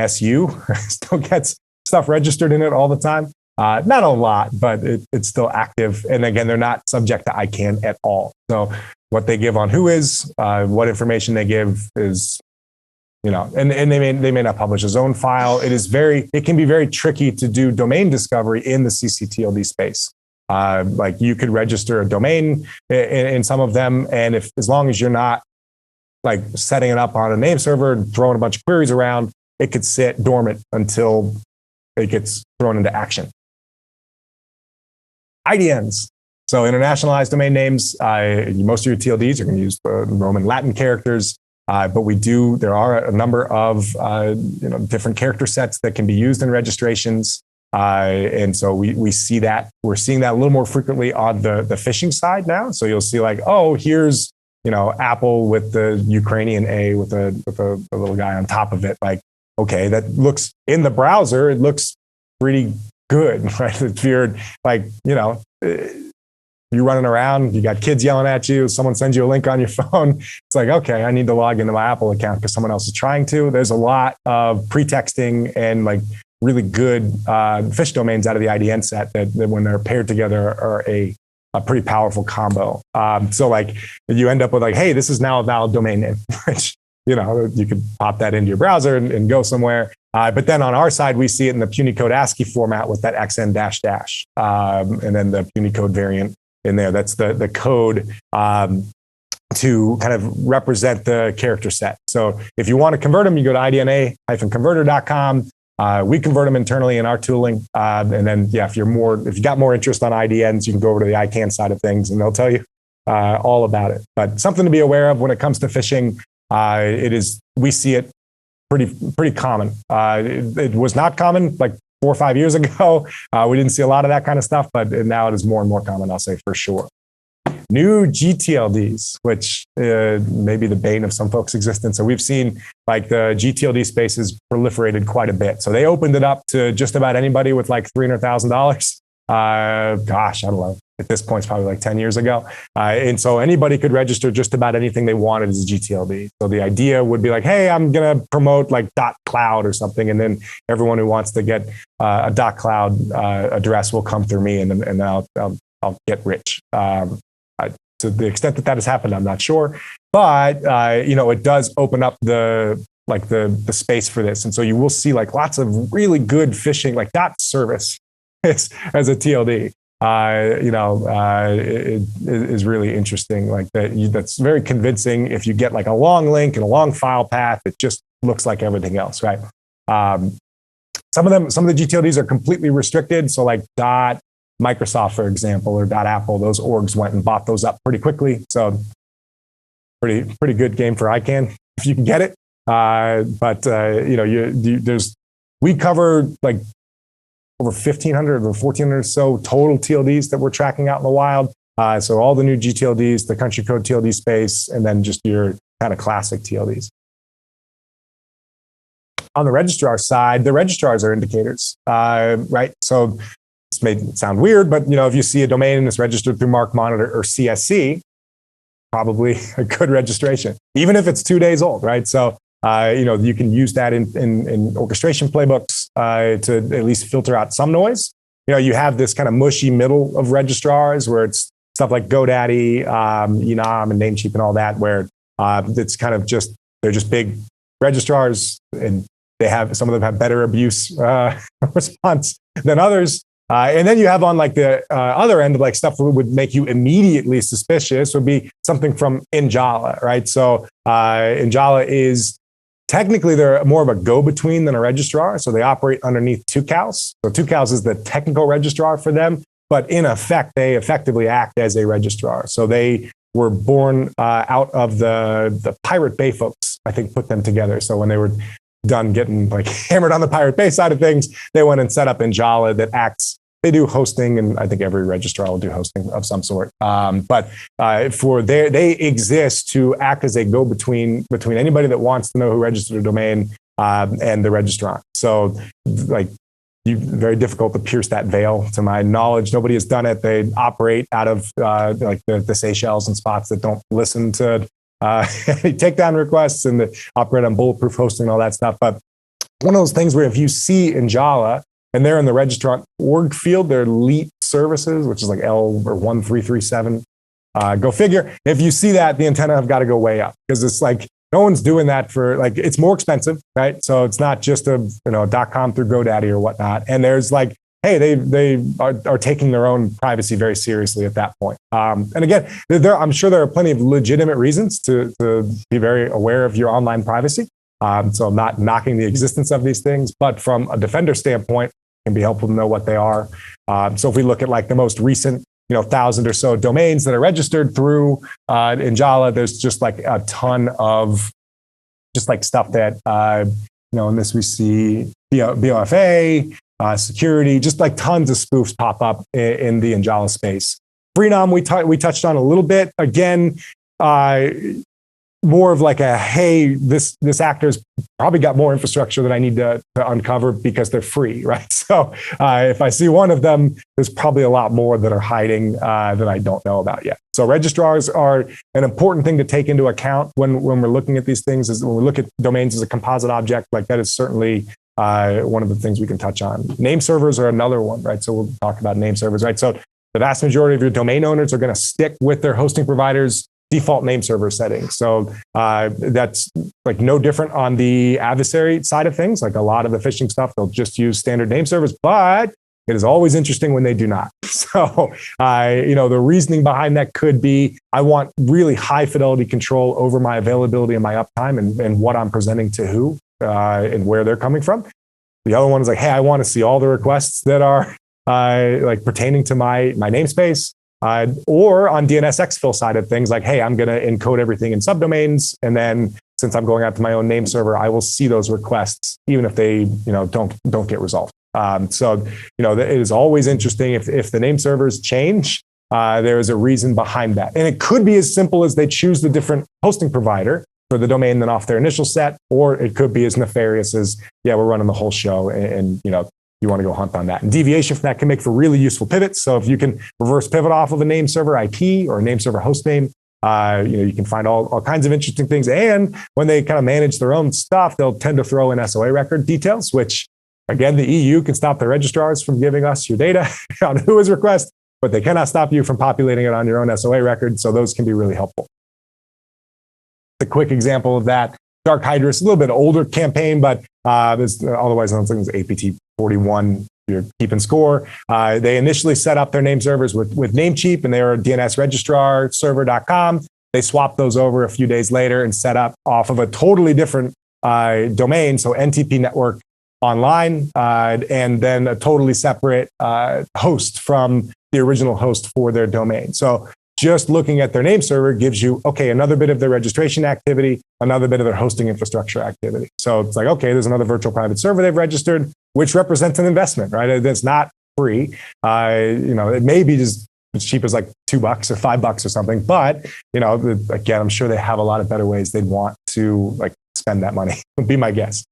Speaker 1: .su still gets stuff registered in it all the time. Not a lot, but it's still active. And again, they're not subject to ICANN at all. So what they give on WHOIS, what information they give is, and they may not publish a zone file. It can be very tricky to do domain discovery in the CCTLD space. Like you could register a domain in some of them, and as long as you're not like setting it up on a name server and throwing a bunch of queries around, it could sit dormant until it gets thrown into action. IDNs. So internationalized domain names, most of your TLDs are going to use Roman Latin characters, but there are a number of different character sets that can be used in registrations. And so we see that. We're seeing that a little more frequently on the phishing side now. So you'll see like, oh, here's, Apple with the Ukrainian A with a little guy on top of it. Like, okay, that looks in the browser, it looks pretty good, right? If you're like, you're running around, you got kids yelling at you, someone sends you a link on your phone. It's like, okay, I need to log into my Apple account because someone else is trying to. There's a lot of pretexting and like really good phish domains out of the IDN set that when they're paired together are a pretty powerful combo. So like you end up with like, hey, this is now a valid domain name, which, you could pop that into your browser and go somewhere. But then on our side, we see it in the Punycode ASCII format with that XN --, and then the Punycode variant in there. That's the code to kind of represent the character set. So if you want to convert them, you go to idna-converter.com. We convert them internally in our tooling. And then, if you got more interest on IDNs, you can go over to the ICANN side of things and they'll tell you all about it. But something to be aware of when it comes to phishing, we see it pretty common. It was not common like 4 or 5 years ago. We didn't see a lot of that kind of stuff, but now it is more and more common, I'll say for sure. New GTLDs, which may be the bane of some folks' existence. So we've seen like the GTLD space has proliferated quite a bit. So they opened it up to just about anybody with like $300,000. Gosh, I don't know. At this point, it's probably like 10 years ago. And so anybody could register just about anything they wanted as a GTLD. So the idea would be like, hey, I'm going to promote like .cloud or something. And then everyone who wants to get a .cloud address will come through me and then I'll get rich. To the extent that has happened, I'm not sure. But, it does open up the space for this. And so you will see like lots of really good phishing, like .service as a TLD. It is really interesting. Like that's very convincing. If you get like a long link and a long file path, it just looks like everything else, right? Some of the GTLDs are completely restricted. So like Microsoft, for example, or .apple, those orgs went and bought those up pretty quickly. So pretty good game for ICANN if you can get it. We cover like over 1,500 or 1,400 or so total TLDs that we're tracking out in the wild. So all the new GTLDs, the country code TLD space, and then just your kind of classic TLDs. On the registrar side, the registrars are indicators, right? So this may sound weird, but if you see a domain that's registered through Mark Monitor or CSC, probably a good registration, even if it's 2 days old, right? So you can use that in orchestration playbooks to at least filter out some noise. You have this kind of mushy middle of registrars where it's stuff like GoDaddy, Enum, and Namecheap and all that, where it's kind of they're just big registrars, and some of them have better abuse response than others. And then you have on like the other end of like stuff that would make you immediately suspicious would be something from Njala, right? So Njala is technically they're more of a go-between than a registrar. So they operate underneath Tucows. So Tucows is the technical registrar for them, but in effect, they effectively act as a registrar. So they were born out of the Pirate Bay folks, I think, put them together. So when they were done getting like hammered on the Pirate Bay side of things, they went and set up Njala that acts. They do hosting, and I think every registrar will do hosting of some sort. But they exist to act as a go-between between anybody that wants to know who registered a domain and the registrant. So, like, very difficult to pierce that veil. To my knowledge, nobody has done it. They operate out of like the Seychelles and spots that don't listen to any takedown requests, and they operate on bulletproof hosting and all that stuff. But one of those things where if you see Njala, and they're in the registrant org field, they're elite services, which is like L or 1337. Go figure. If you see that, the antenna have got to go way up, because it's like no one's doing that for like, it's more expensive, right? So it's not just a .com through GoDaddy or whatnot. And there's like, hey, they are taking their own privacy very seriously at that point. And again, I'm sure there are plenty of legitimate reasons to be very aware of your online privacy. So I'm not knocking the existence of these things, but from a defender standpoint, it can be helpful to know what they are. So if we look at like the most recent, 1,000 or so domains that are registered through Njala, there's just like a ton of just like stuff that, in this we see BOFA, security, just like tons of spoofs pop up in the Njala space. Freenom, we touched on a little bit. Again, more of like a, hey, this actor's probably got more infrastructure that I need to uncover because they're free, right? So if I see one of them, there's probably a lot more that are hiding that I don't know about yet. So registrars are an important thing to take into account when we're looking at these things. Is when we look at domains as a composite object, like that is certainly one of the things we can touch on. Name servers are another one, right? So we'll talk about name servers, right? So the vast majority of your domain owners are going to stick with their hosting providers' default name server settings. So that's like no different on the adversary side of things. Like a lot of the phishing stuff, they'll just use standard name servers, but it is always interesting when they do not. So, the reasoning behind that could be, I want really high fidelity control over my availability and my uptime and what I'm presenting to who and where they're coming from. The other one is like, hey, I want to see all the requests that are like pertaining to my namespace. Or on DNS exfil side of things, like, hey, I'm going to encode everything in subdomains. And then since I'm going out to my own name server, I will see those requests, even if they, don't get resolved. It is always interesting if the name servers change, there is a reason behind that. And it could be as simple as they choose the different hosting provider for the domain than off their initial set, or it could be as nefarious as, yeah, we're running the whole show and you want to go hunt on that. And deviation from that can make for really useful pivots. So if you can reverse pivot off of a name server IP or a name server host name, you can find all kinds of interesting things. And when they kind of manage their own stuff, they'll tend to throw in SOA record details, which again, the EU can stop the registrars from giving us your data on WHOIS request, but they cannot stop you from populating it on your own SOA record. So those can be really helpful. A quick example of that, Dark Hydrus, a little bit older campaign, but there's otherwise known as APT 41, you're keeping score. They initially set up their name servers with Namecheap, and they were DNS registrar server.com. They swapped those over a few days later and set up off of a totally different domain, so NTP network online, and then a totally separate host from the original host for their domain. So just looking at their name server gives you, okay, another bit of their registration activity, another bit of their hosting infrastructure activity. So it's like, okay, there's another virtual private server they've registered, which represents an investment, right? It's not free. It may be just as cheap as like $2 or $5 or something, but again, I'm sure they have a lot of better ways they'd want to like spend that money, would be my guess.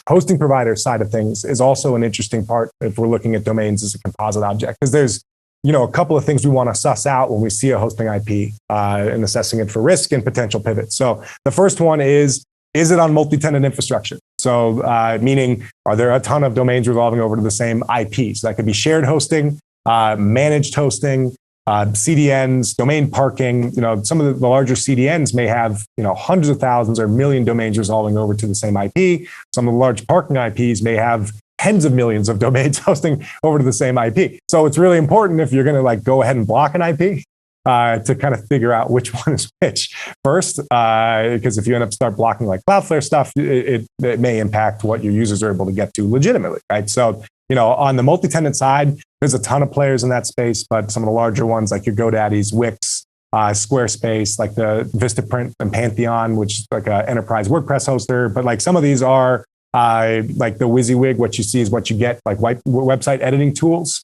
Speaker 1: Hosting provider side of things is also an interesting part if we're looking at domains as a composite object, because there's a couple of things we want to suss out when we see a hosting IP and assessing it for risk and potential pivots. So the first one is it on multi-tenant infrastructure? So meaning, are there a ton of domains resolving over to the same IP? So that could be shared hosting, managed hosting, CDNs, domain parking. Some of the larger CDNs may have hundreds of thousands or a million domains resolving over to the same IP. Some of the large parking IPs may have tens of millions of domains hosting over to the same IP. So it's really important if you're going to like go ahead and block an IP to kind of figure out which one is which first, because if you end up start blocking like Cloudflare stuff, it may impact what your users are able to get to legitimately, right? So on the multi-tenant side, there's a ton of players in that space, but some of the larger ones like your GoDaddy's, Wix, Squarespace, like the Vistaprint and Pantheon, which is like an enterprise WordPress hoster. But like some of these are like the WYSIWYG, what you see is what you get, like website editing tools,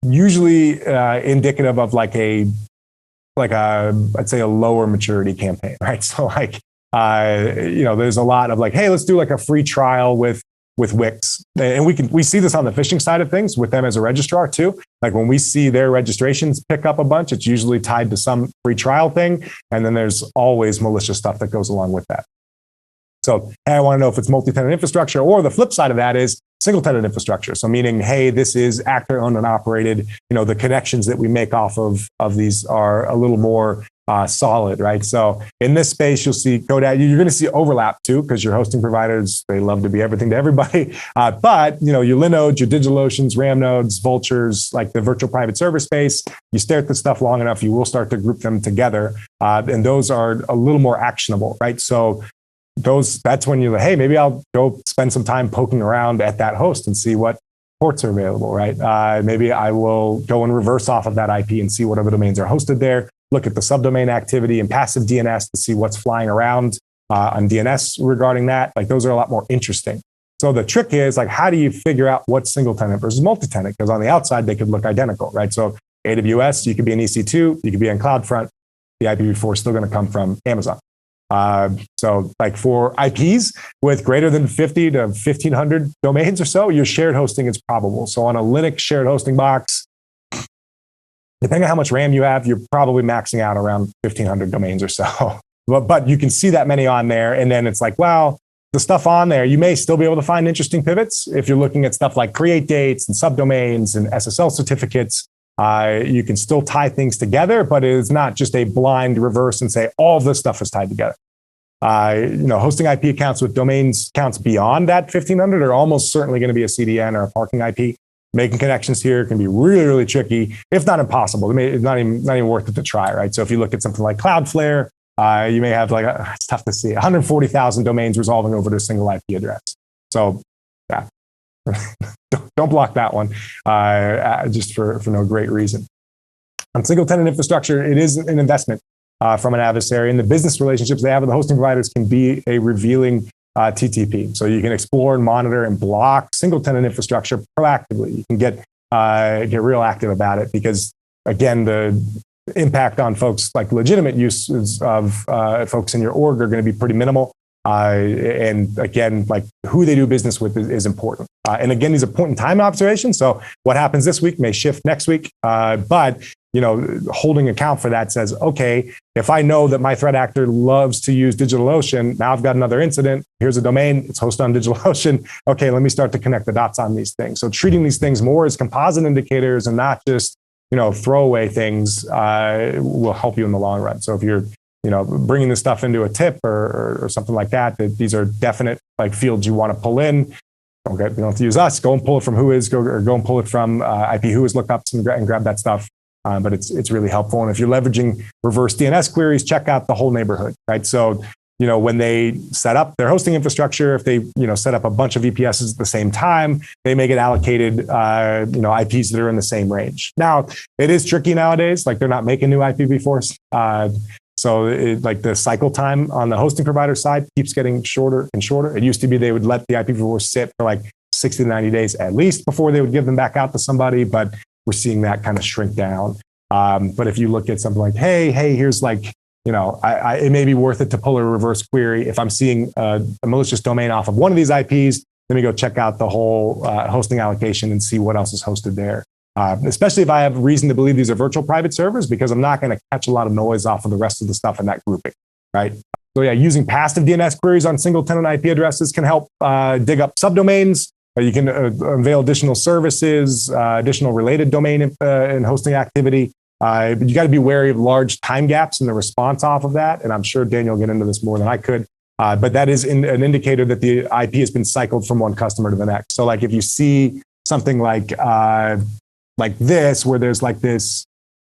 Speaker 1: usually indicative of I'd say a lower maturity campaign, right? So like, there's a lot of like, hey, let's do like a free trial with Wix. And we see this on the phishing side of things with them as a registrar too. Like when we see their registrations pick up a bunch, it's usually tied to some free trial thing. And then there's always malicious stuff that goes along with that. So, hey, I want to know if it's multi-tenant infrastructure, or the flip side of that is single-tenant infrastructure. So meaning, hey, this is actor-owned and operated. The connections that we make off of these are a little more solid, right? So in this space, you'll see GoDaddy. You're going to see overlap too, because your hosting providers, they love to be everything to everybody. But your Linodes, your DigitalOceans, Ramnodes, Vultures, like the virtual private server space, you stare at this stuff long enough, you will start to group them together, and those are a little more actionable, right? So that's when you're like, hey, maybe I'll go spend some time poking around at that host and see what ports are available, right? Maybe I will go and reverse off of that IP and see what other domains are hosted there. Look at the subdomain activity and passive DNS to see what's flying around on DNS regarding that. Like those are a lot more interesting. So the trick is like, how do you figure out what's single tenant versus multi-tenant? Because on the outside, they could look identical, right? So AWS, you could be an EC2, you could be in CloudFront. The IPv4 is still going to come from Amazon. So like for IPs with greater than 50 to 1,500 domains or so, your shared hosting is probable. So on a Linux shared hosting box, depending on how much RAM you have, you're probably maxing out around 1,500 domains or so. But you can see that many on there. And then it's like, well, the stuff on there, you may still be able to find interesting pivots. If you're looking at stuff like create dates and subdomains and SSL certificates, you can still tie things together, but it is not just a blind reverse and say all this stuff is tied together. Hosting IP accounts with domains counts beyond that 1,500 are almost certainly going to be a CDN or a parking IP. Making connections here can be really, really tricky, if not impossible. It's not even worth it to try, right? So if you look at something like Cloudflare, you may have it's tough to see, 140,000 domains resolving over to a single IP address. So yeah, don't block that one just for no great reason. On single tenant infrastructure, it is an investment from an adversary, and the business relationships they have with the hosting providers can be a revealing TTP. So you can explore and monitor and block single tenant infrastructure proactively. You can get real active about it because, again, the impact on folks like legitimate uses of folks in your org are going to be pretty minimal. And again, like who they do business with is important. And again, these are point in time observations. So what happens this week may shift next week. But holding account for that says, okay, if I know that my threat actor loves to use DigitalOcean, now I've got another incident. Here's a domain, it's hosted on DigitalOcean. Okay, let me start to connect the dots on these things. So treating these things more as composite indicators and not just throwaway things will help you in the long run. So if you're bringing this stuff into a tip or something like that, these are definite like fields you want to pull in. Okay, you don't have to use us. Go and pull it from WHOIS, go and pull it from IP WHOIS lookups and grab that stuff. But it's really helpful. And if you're leveraging reverse DNS queries, check out the whole neighborhood, right? So, when they set up their hosting infrastructure, if they, set up a bunch of VPSs at the same time, they may get allocated, IPs that are in the same range. Now, it is tricky nowadays. Like they're not making new IPv4s. So the cycle time on the hosting provider side keeps getting shorter and shorter. It used to be they would let the IPv4 sit for like 60 to 90 days at least before they would give them back out to somebody. But we're seeing that kind of shrink down. But if you look at something like, hey, here's like, it may be worth it to pull a reverse query. If I'm seeing a malicious domain off of one of these IPs, let me go check out the whole hosting allocation and see what else is hosted there. Especially if I have reason to believe these are virtual private servers, because I'm not going to catch a lot of noise off of the rest of the stuff in that grouping, right? So yeah, using passive DNS queries on single tenant IP addresses can help dig up subdomains. You can unveil additional services, additional related domain and hosting activity. But you got to be wary of large time gaps in the response off of that. And I'm sure Daniel will get into this more than I could. But that is an indicator that the IP has been cycled from one customer to the next. So like if you see something like this, where there's like this,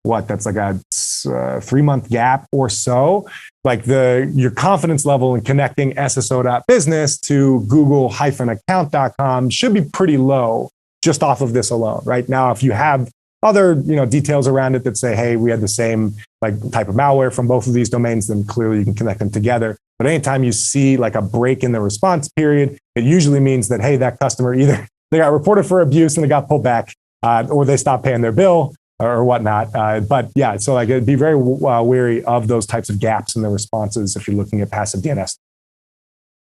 Speaker 1: that's like a 3-month gap or so, like your confidence level in connecting SSO.business to Google-account.com should be pretty low just off of this alone, right? Now, if you have other details around it that say, hey, we had the same like type of malware from both of these domains, then clearly you can connect them together. But anytime you see like a break in the response period, it usually means that, hey, that customer either they got reported for abuse and they got pulled back, or they stopped paying their bill or whatnot. But yeah, so like be very wary of those types of gaps in the responses if you're looking at passive DNS.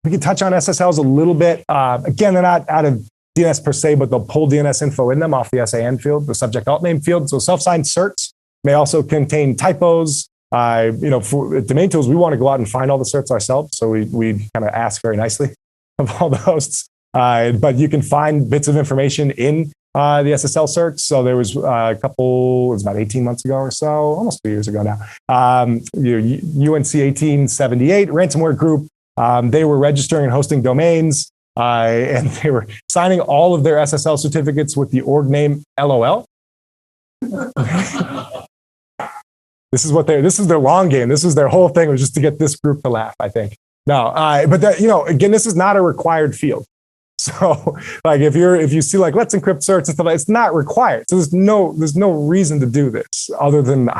Speaker 1: We can touch on SSLs a little bit. Again, they're not out of DNS per se, but they'll pull DNS info in them off the SAN field, the subject alt name field. So self-signed certs may also contain typos. For DomainTools, we want to go out and find all the certs ourselves. So we kind of ask very nicely of all the hosts. But you can find bits of information in the SSL certs. So there was a couple, it was about 18 months ago or so, almost 2 years ago now. UNC 1878 ransomware group. They were registering and hosting domains. And they were signing all of their SSL certificates with the org name LOL. This is their long game. This is their whole thing, was just to get this group to laugh, I think. No, but again, this is not a required field. So like if you see like, let's encrypt certs and stuff, it's not required. So there's no reason to do this other than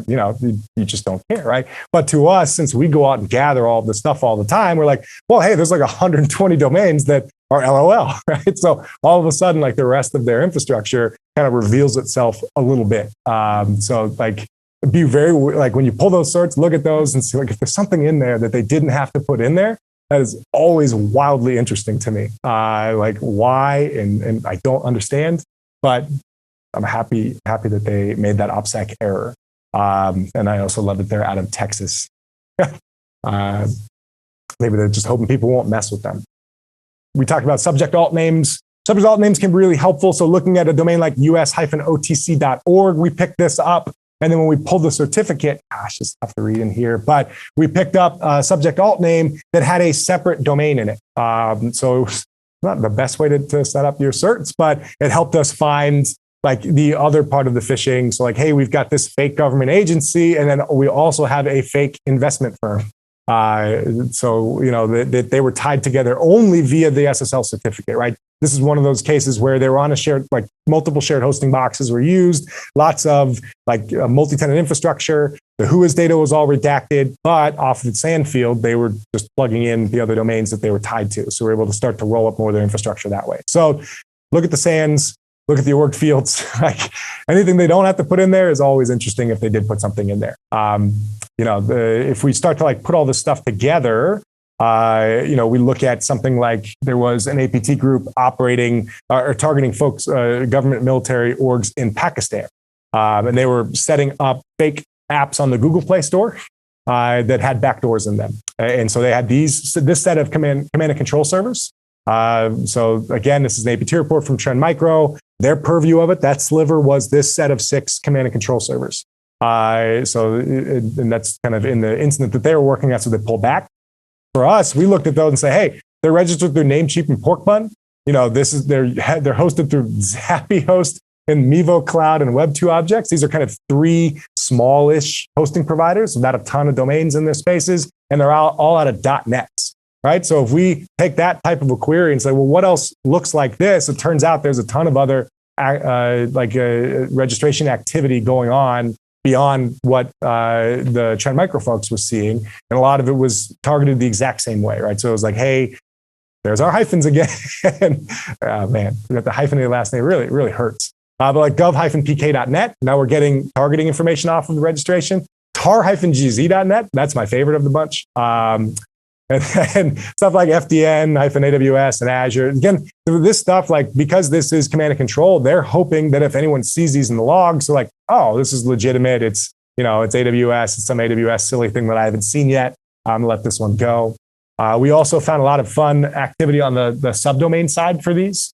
Speaker 1: you just don't care, right? But to us, since we go out and gather all this stuff all the time, we're like, well, hey, there's like 120 domains that or LOL, right? So all of a sudden, like the rest of their infrastructure kind of reveals itself a little bit. So like, be very, like when you pull those certs, look at those and see like if there's something in there that they didn't have to put in there. That is always wildly interesting to me. Like why, and I don't understand, but I'm happy that they made that OPSEC error. And I also love that they're out of Texas. Maybe they're just hoping people won't mess with them. We talked about subject alt names. Subject alt names can be really helpful. So looking at a domain like us-otc.org, we picked this up. And then when we pulled the certificate, gosh, it's tough to read in here, but we picked up a subject alt name that had a separate domain in it. So it was not the best way to set up your certs, but it helped us find like the other part of the phishing. So like, hey, we've got this fake government agency, and then we also have a fake investment firm. So, you know, that they were tied together only via the SSL certificate, right? This is one of those cases where they were on a shared, like multiple shared hosting boxes were used, lots of like multi-tenant infrastructure. The WHOIS data was all redacted, but off of the SAN field, they were just plugging in the other domains that they were tied to. So we're able to start to roll up more of their infrastructure that way. So look at the SANs, look at the org fields. Like anything they don't have to put in there is always interesting if they did put something in there. You know, if we start to like put all this stuff together, you know, we look at something like there was an APT group operating or targeting folks, government military orgs in Pakistan. And they were setting up fake apps on the Google Play Store that had backdoors in them. And so they had this set of command and control servers. So again, this is an APT report from Trend Micro. Their purview of it, that sliver was this set of 6 command and control servers. And that's kind of in the incident that they were working at, so they pulled back. For us, we looked at those and say, hey, they're registered through Namecheap and Porkbun. You know, this is they're hosted through ZappyHost and Mevo Cloud and Web2Objects. These are kind of 3 smallish hosting providers, not a ton of domains in their spaces, and they're all out of .NETs, right? So if we take that type of a query and say, well, what else looks like this? It turns out there's a ton of other registration activity going on beyond what the Trend Micro folks was seeing. And a lot of it was targeted the exact same way, right? So it was like, hey, there's our hyphens again. Oh, man, we got the hyphenated last name. It really hurts. But like gov-pk.net, now we're getting targeting information off of the registration. tar-gz.net, that's my favorite of the bunch. And stuff like FDN, AWS, and Azure. Again, this stuff, like, because this is command and control, they're hoping that if anyone sees these in the logs, they're like, oh, this is legitimate. It's, you know, it's AWS. It's some AWS silly thing that I haven't seen yet. I'm gonna let this one go. We also found a lot of fun activity on the subdomain side for these.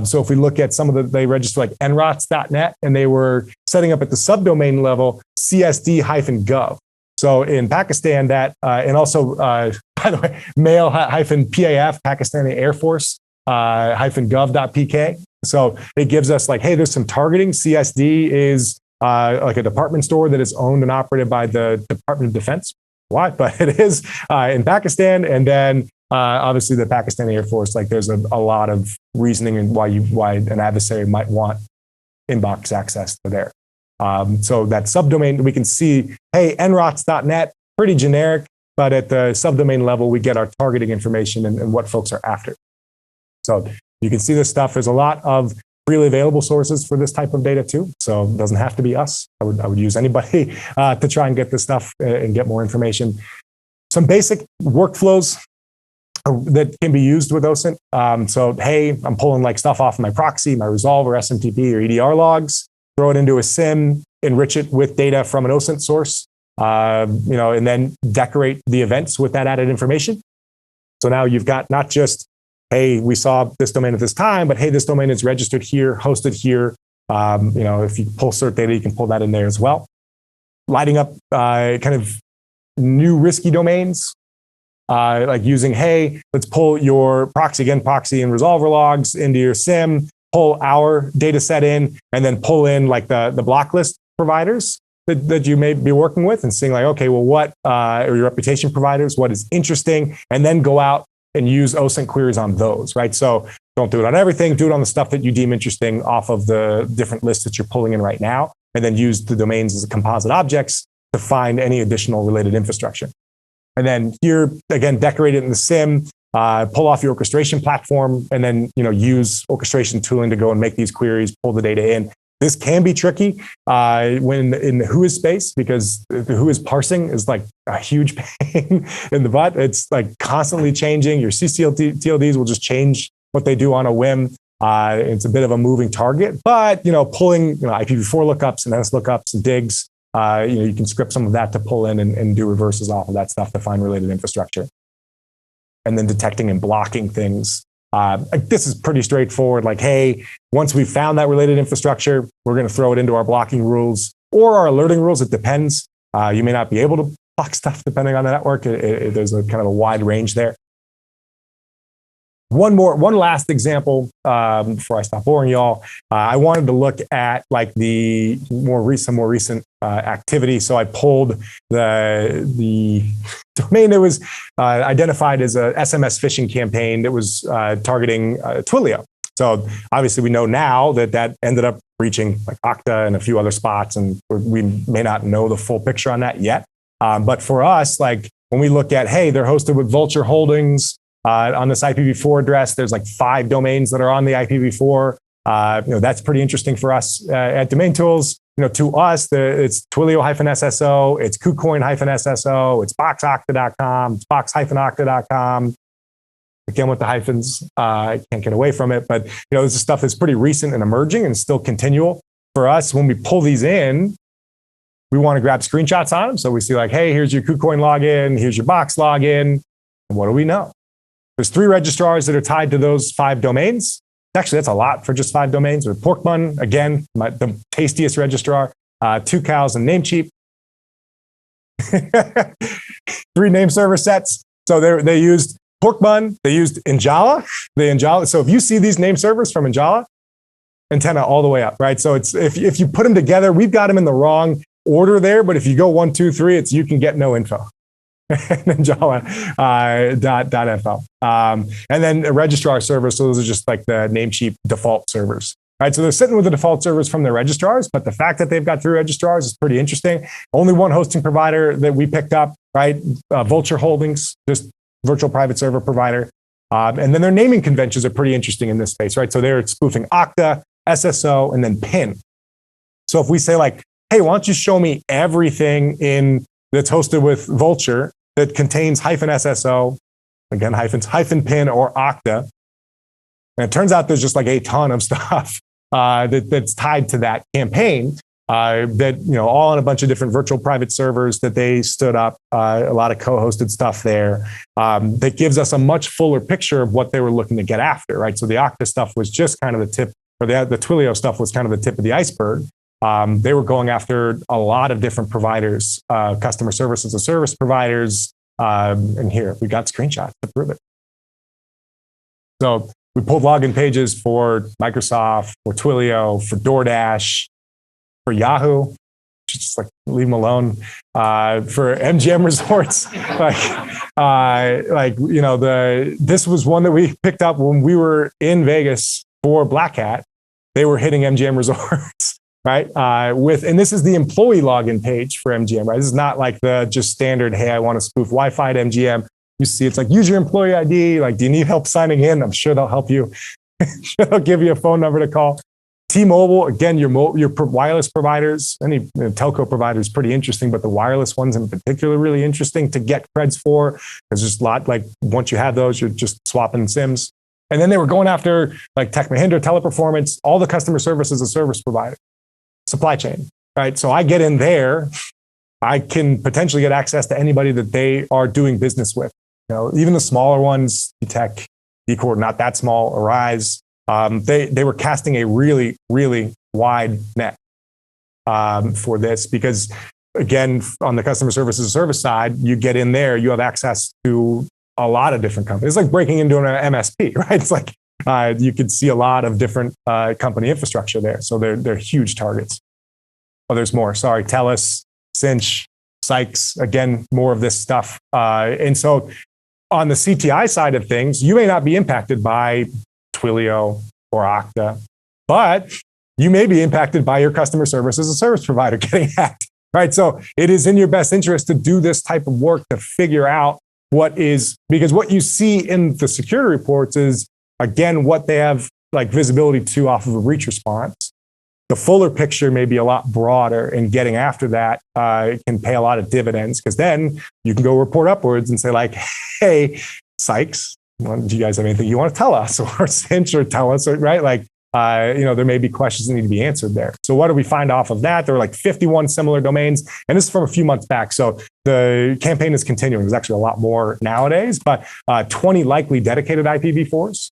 Speaker 1: So if we look at some of they register like nrots.net, and they were setting up at the subdomain level CSD-gov. So in Pakistan, that, and also, by the way, mail-PAF, Pakistani Air Force, -gov.pk. So it gives us like, hey, there's some targeting. CSD is like a department store that is owned and operated by the Department of Defense. Why? But it is in Pakistan. And then obviously the Pakistani Air Force, like there's a lot of reasoning and why an adversary might want inbox access to there. So that subdomain, we can see, hey, nrots.net, pretty generic, but at the subdomain level, we get our targeting information and what folks are after. So you can see this stuff. There's a lot of freely available sources for this type of data too. So it doesn't have to be us. I would use anybody to try and get this stuff and get more information. Some basic workflows that can be used with OSINT. So, hey, I'm pulling like stuff off of my proxy, my Resolve or SMTP or EDR logs. Throw it into a SIM, enrich it with data from an OSINT source, you know, and then decorate the events with that added information. So now you've got not just, hey, we saw this domain at this time, but hey, this domain is registered here, hosted here. You know, if you pull cert data, you can pull that in there as well. Lighting up kind of new risky domains, like using, hey, let's pull your proxy and resolver logs into your SIM, pull our data set in, and then pull in like the block list providers that you may be working with, and seeing like, okay, well, what are your reputation providers? What is interesting? And then go out and use OSINT queries on those, right? So don't do it on everything. Do it on the stuff that you deem interesting off of the different lists that you're pulling in right now, and then use the domains as composite objects to find any additional related infrastructure. And then here, again, decorate it in the SIM. pull off your orchestration platform, and then use orchestration tooling to go and make these queries, pull the data in. This can be tricky when in the WHOIS space, because the WHOIS parsing is like a huge pain in the butt. It's like constantly changing. Your TLDs will just change what they do on a whim. It's a bit of a moving target, but pulling IPv4 lookups and NS lookups and digs, you can script some of that to pull in and do reverses off of that stuff to find related infrastructure. And then detecting and blocking things. This is pretty straightforward. Like, hey, once we've found that related infrastructure, we're going to throw it into our blocking rules or our alerting rules. It depends. You may not be able to block stuff depending on the network. There's a kind of a wide range there. One last example before I stop boring y'all. I wanted to look at like the more recent activity. So I pulled the domain that was identified as a SMS phishing campaign that was targeting Twilio. So obviously we know now that ended up reaching like Okta and a few other spots, and we may not know the full picture on that yet. But for us, like when we look at, hey, they're hosted with Vulture Holdings. On this IPv4 address, there's like 5 domains that are on the IPv4. That's pretty interesting for us at DomainTools. To us, it's Twilio-SSO, it's KuCoin-SSO, it's boxokta.com, it's box-okta.com. Again, with the hyphens, I can't get away from it. But this is stuff that's pretty recent and emerging and still continual. For us, when we pull these in, we want to grab screenshots on them. So we see like, hey, here's your KuCoin login, here's your box login. And what do we know? There's 3 registrars that are tied to those 5 domains. Actually, that's a lot for just 5 domains. Or Porkbun, again, the tastiest registrar. 2 cows and Namecheap. 3 name server sets. So they used Porkbun. They used Njala. So if you see these name servers from Njala, antenna all the way up, right? So it's if you put them together, we've got them in the wrong order there. But if you go 1, 2, 3, it's you can get no info. Njala.fl. And then a registrar server. So those are just like the Namecheap default servers. Right, so they're sitting with the default servers from their registrars, but the fact that they've got 3 registrars is pretty interesting. Only one hosting provider that we picked up, right? Vulture Holdings, just virtual private server provider. And then their naming conventions are pretty interesting in this space, right? So they're spoofing Okta, SSO, and then PIN. So if we say like, hey, why don't you show me everything that's hosted with Vulture that contains -SSO, again, hyphen PIN or Okta. And it turns out there's just like a ton of stuff that's tied to that campaign that, all on a bunch of different virtual private servers that they stood up, a lot of co-hosted stuff there that gives us a much fuller picture of what they were looking to get after, right? So the Okta stuff was just kind of the tip, or the Twilio stuff was kind of the tip of the iceberg. They were going after a lot of different providers, customer services and service providers. And here, we got screenshots to prove it. So we pulled login pages for Microsoft, for Twilio, for DoorDash, for Yahoo, just like leave them alone, for MGM Resorts. This was one that we picked up when we were in Vegas for Black Hat. They were hitting MGM Resorts. Right? And this is the employee login page for MGM, right? This is not like the just standard, hey, I want to spoof Wi-Fi at MGM. You see, it's like, use your employee ID. Like, do you need help signing in? I'm sure they'll help you. They'll give you a phone number to call. T-Mobile, again, your wireless providers, any telco provider is pretty interesting, but the wireless ones in particular, really interesting to get creds for. There's just a lot, like once you have those, you're just swapping SIMs. And then they were going after like Tech Mahindra, Teleperformance, all the customer service as a service provider. Supply chain, right? So I get in there, I can potentially get access to anybody that they are doing business with. Even the smaller ones, Tech, eCore, not that small, Arise, they were casting a really, really wide net for this because, again, on the customer services service side, you get in there, you have access to a lot of different companies. It's like breaking into an MSP, right? It's like you could see a lot of different company infrastructure there. So they're huge targets. Oh, there's more. Sorry, TELUS, Cinch, Sykes, again, more of this stuff. And so on the CTI side of things, you may not be impacted by Twilio or Okta, but you may be impacted by your customer service as a service provider getting hacked, right? So it is in your best interest to do this type of work to figure out because what you see in the security reports is, again, what they have like visibility to off of a breach response. The fuller picture may be a lot broader, and getting after that can pay a lot of dividends, because then you can go report upwards and say like, hey, Sykes, do you guys have anything you want to tell us, or Cinch, or tell us, right? Like, there may be questions that need to be answered there. So what do we find off of that? There were like 51 similar domains, and this is from a few months back. So the campaign is continuing. There's actually a lot more nowadays, but 20 likely dedicated IPv4s.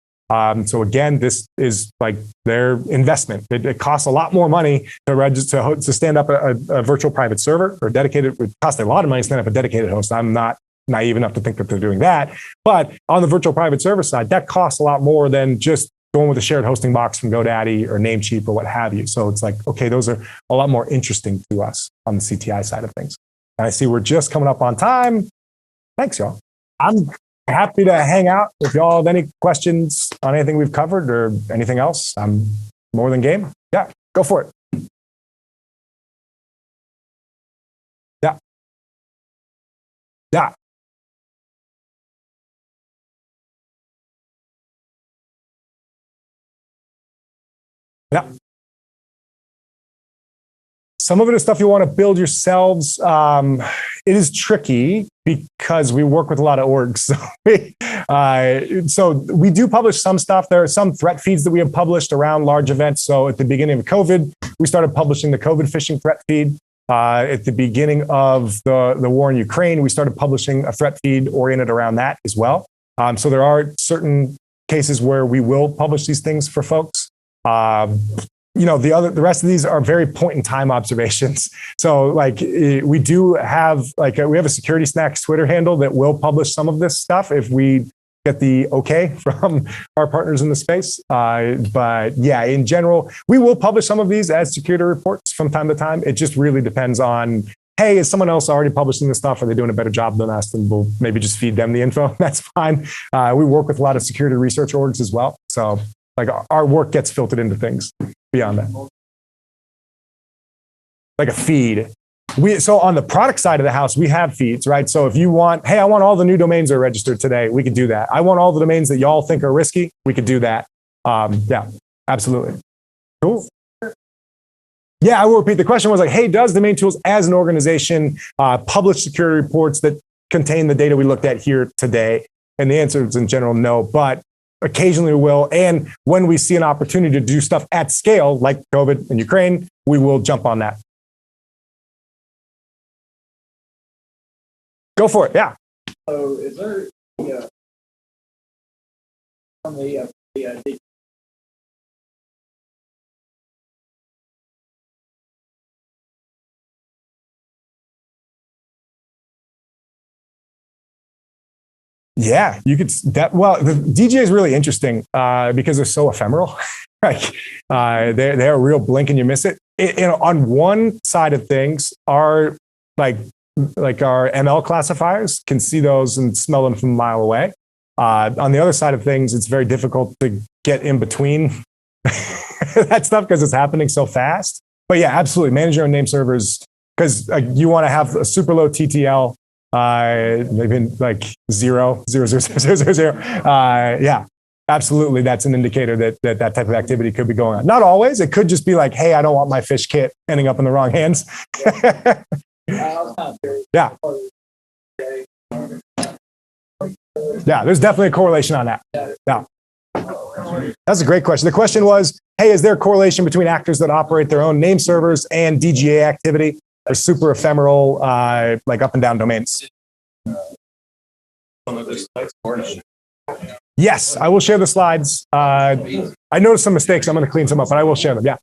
Speaker 1: So again, this is like their investment. It costs a lot more money to register, to stand up a virtual private server, or dedicated. It costs a lot of money to stand up a dedicated host. I'm not naive enough to think that they're doing that. But on the virtual private server side, that costs a lot more than just going with a shared hosting box from GoDaddy or Namecheap or what have you. So it's like, okay, those are a lot more interesting to us on the CTI side of things. And I see we're just coming up on time. Thanks, y'all. I'm happy to hang out. If y'all have any questions on anything we've covered or anything else, I'm more than game. Yeah, go for it. Yeah. Yeah. Yeah. Some of it is stuff you want to build yourselves. It is tricky because we work with a lot of orgs. So we do publish some stuff. There are some threat feeds that we have published around large events. So at the beginning of COVID, we started publishing the COVID phishing threat feed. At the beginning of the war in Ukraine, we started publishing a threat feed oriented around that as well. So there are certain cases where we will publish these things for folks. The rest of these are very point in time observations. So like we do have we have a Security Snacks Twitter handle that will publish some of this stuff if we get the okay from our partners in the space. But yeah, in general, we will publish some of these as security reports from time to time. It just really depends on, hey, is someone else already publishing this stuff? Are they doing a better job than us? Then we'll maybe just feed them the info. That's fine. We work with a lot of security research orgs as well. So like our work gets filtered into things beyond that. Like a feed. So on the product side of the house, we have feeds, right? So if you want, hey, I want all the new domains that are registered today, we could do that. I want all the domains that y'all think are risky, we could do that. Yeah, absolutely. Cool. Yeah, I will repeat. The question was like, hey, does DomainTools as an organization publish security reports that contain the data we looked at here today? And the answer is in general, no, but occasionally we will. And when we see an opportunity to do stuff at scale, like COVID and Ukraine, we will jump on that. Go for it. Yeah.
Speaker 2: So is there
Speaker 1: Yeah, you could that. Well, the DJ is really interesting because they're so ephemeral. Like they're a real blink and you miss it. On one side of things, our like our ML classifiers can see those and smell them from a mile away. On the other side of things, it's very difficult to get in between that stuff because it's happening so fast. But yeah, absolutely, manage your own name servers because you want to have a super low TTL. Maybe like 0.00000. Yeah, absolutely. That's an indicator that type of activity could be going on. Not always. It could just be like, hey, I don't want my fish kit ending up in the wrong hands. Yeah. Yeah, there's definitely a correlation on that. Yeah. That's a great question. The question was, hey, is there a correlation between actors that operate their own name servers and DGA activity? Or super ephemeral, like up and down domains. Yes, I will share the slides. I noticed some mistakes. I'm going to clean some up, but I will share them. Yeah.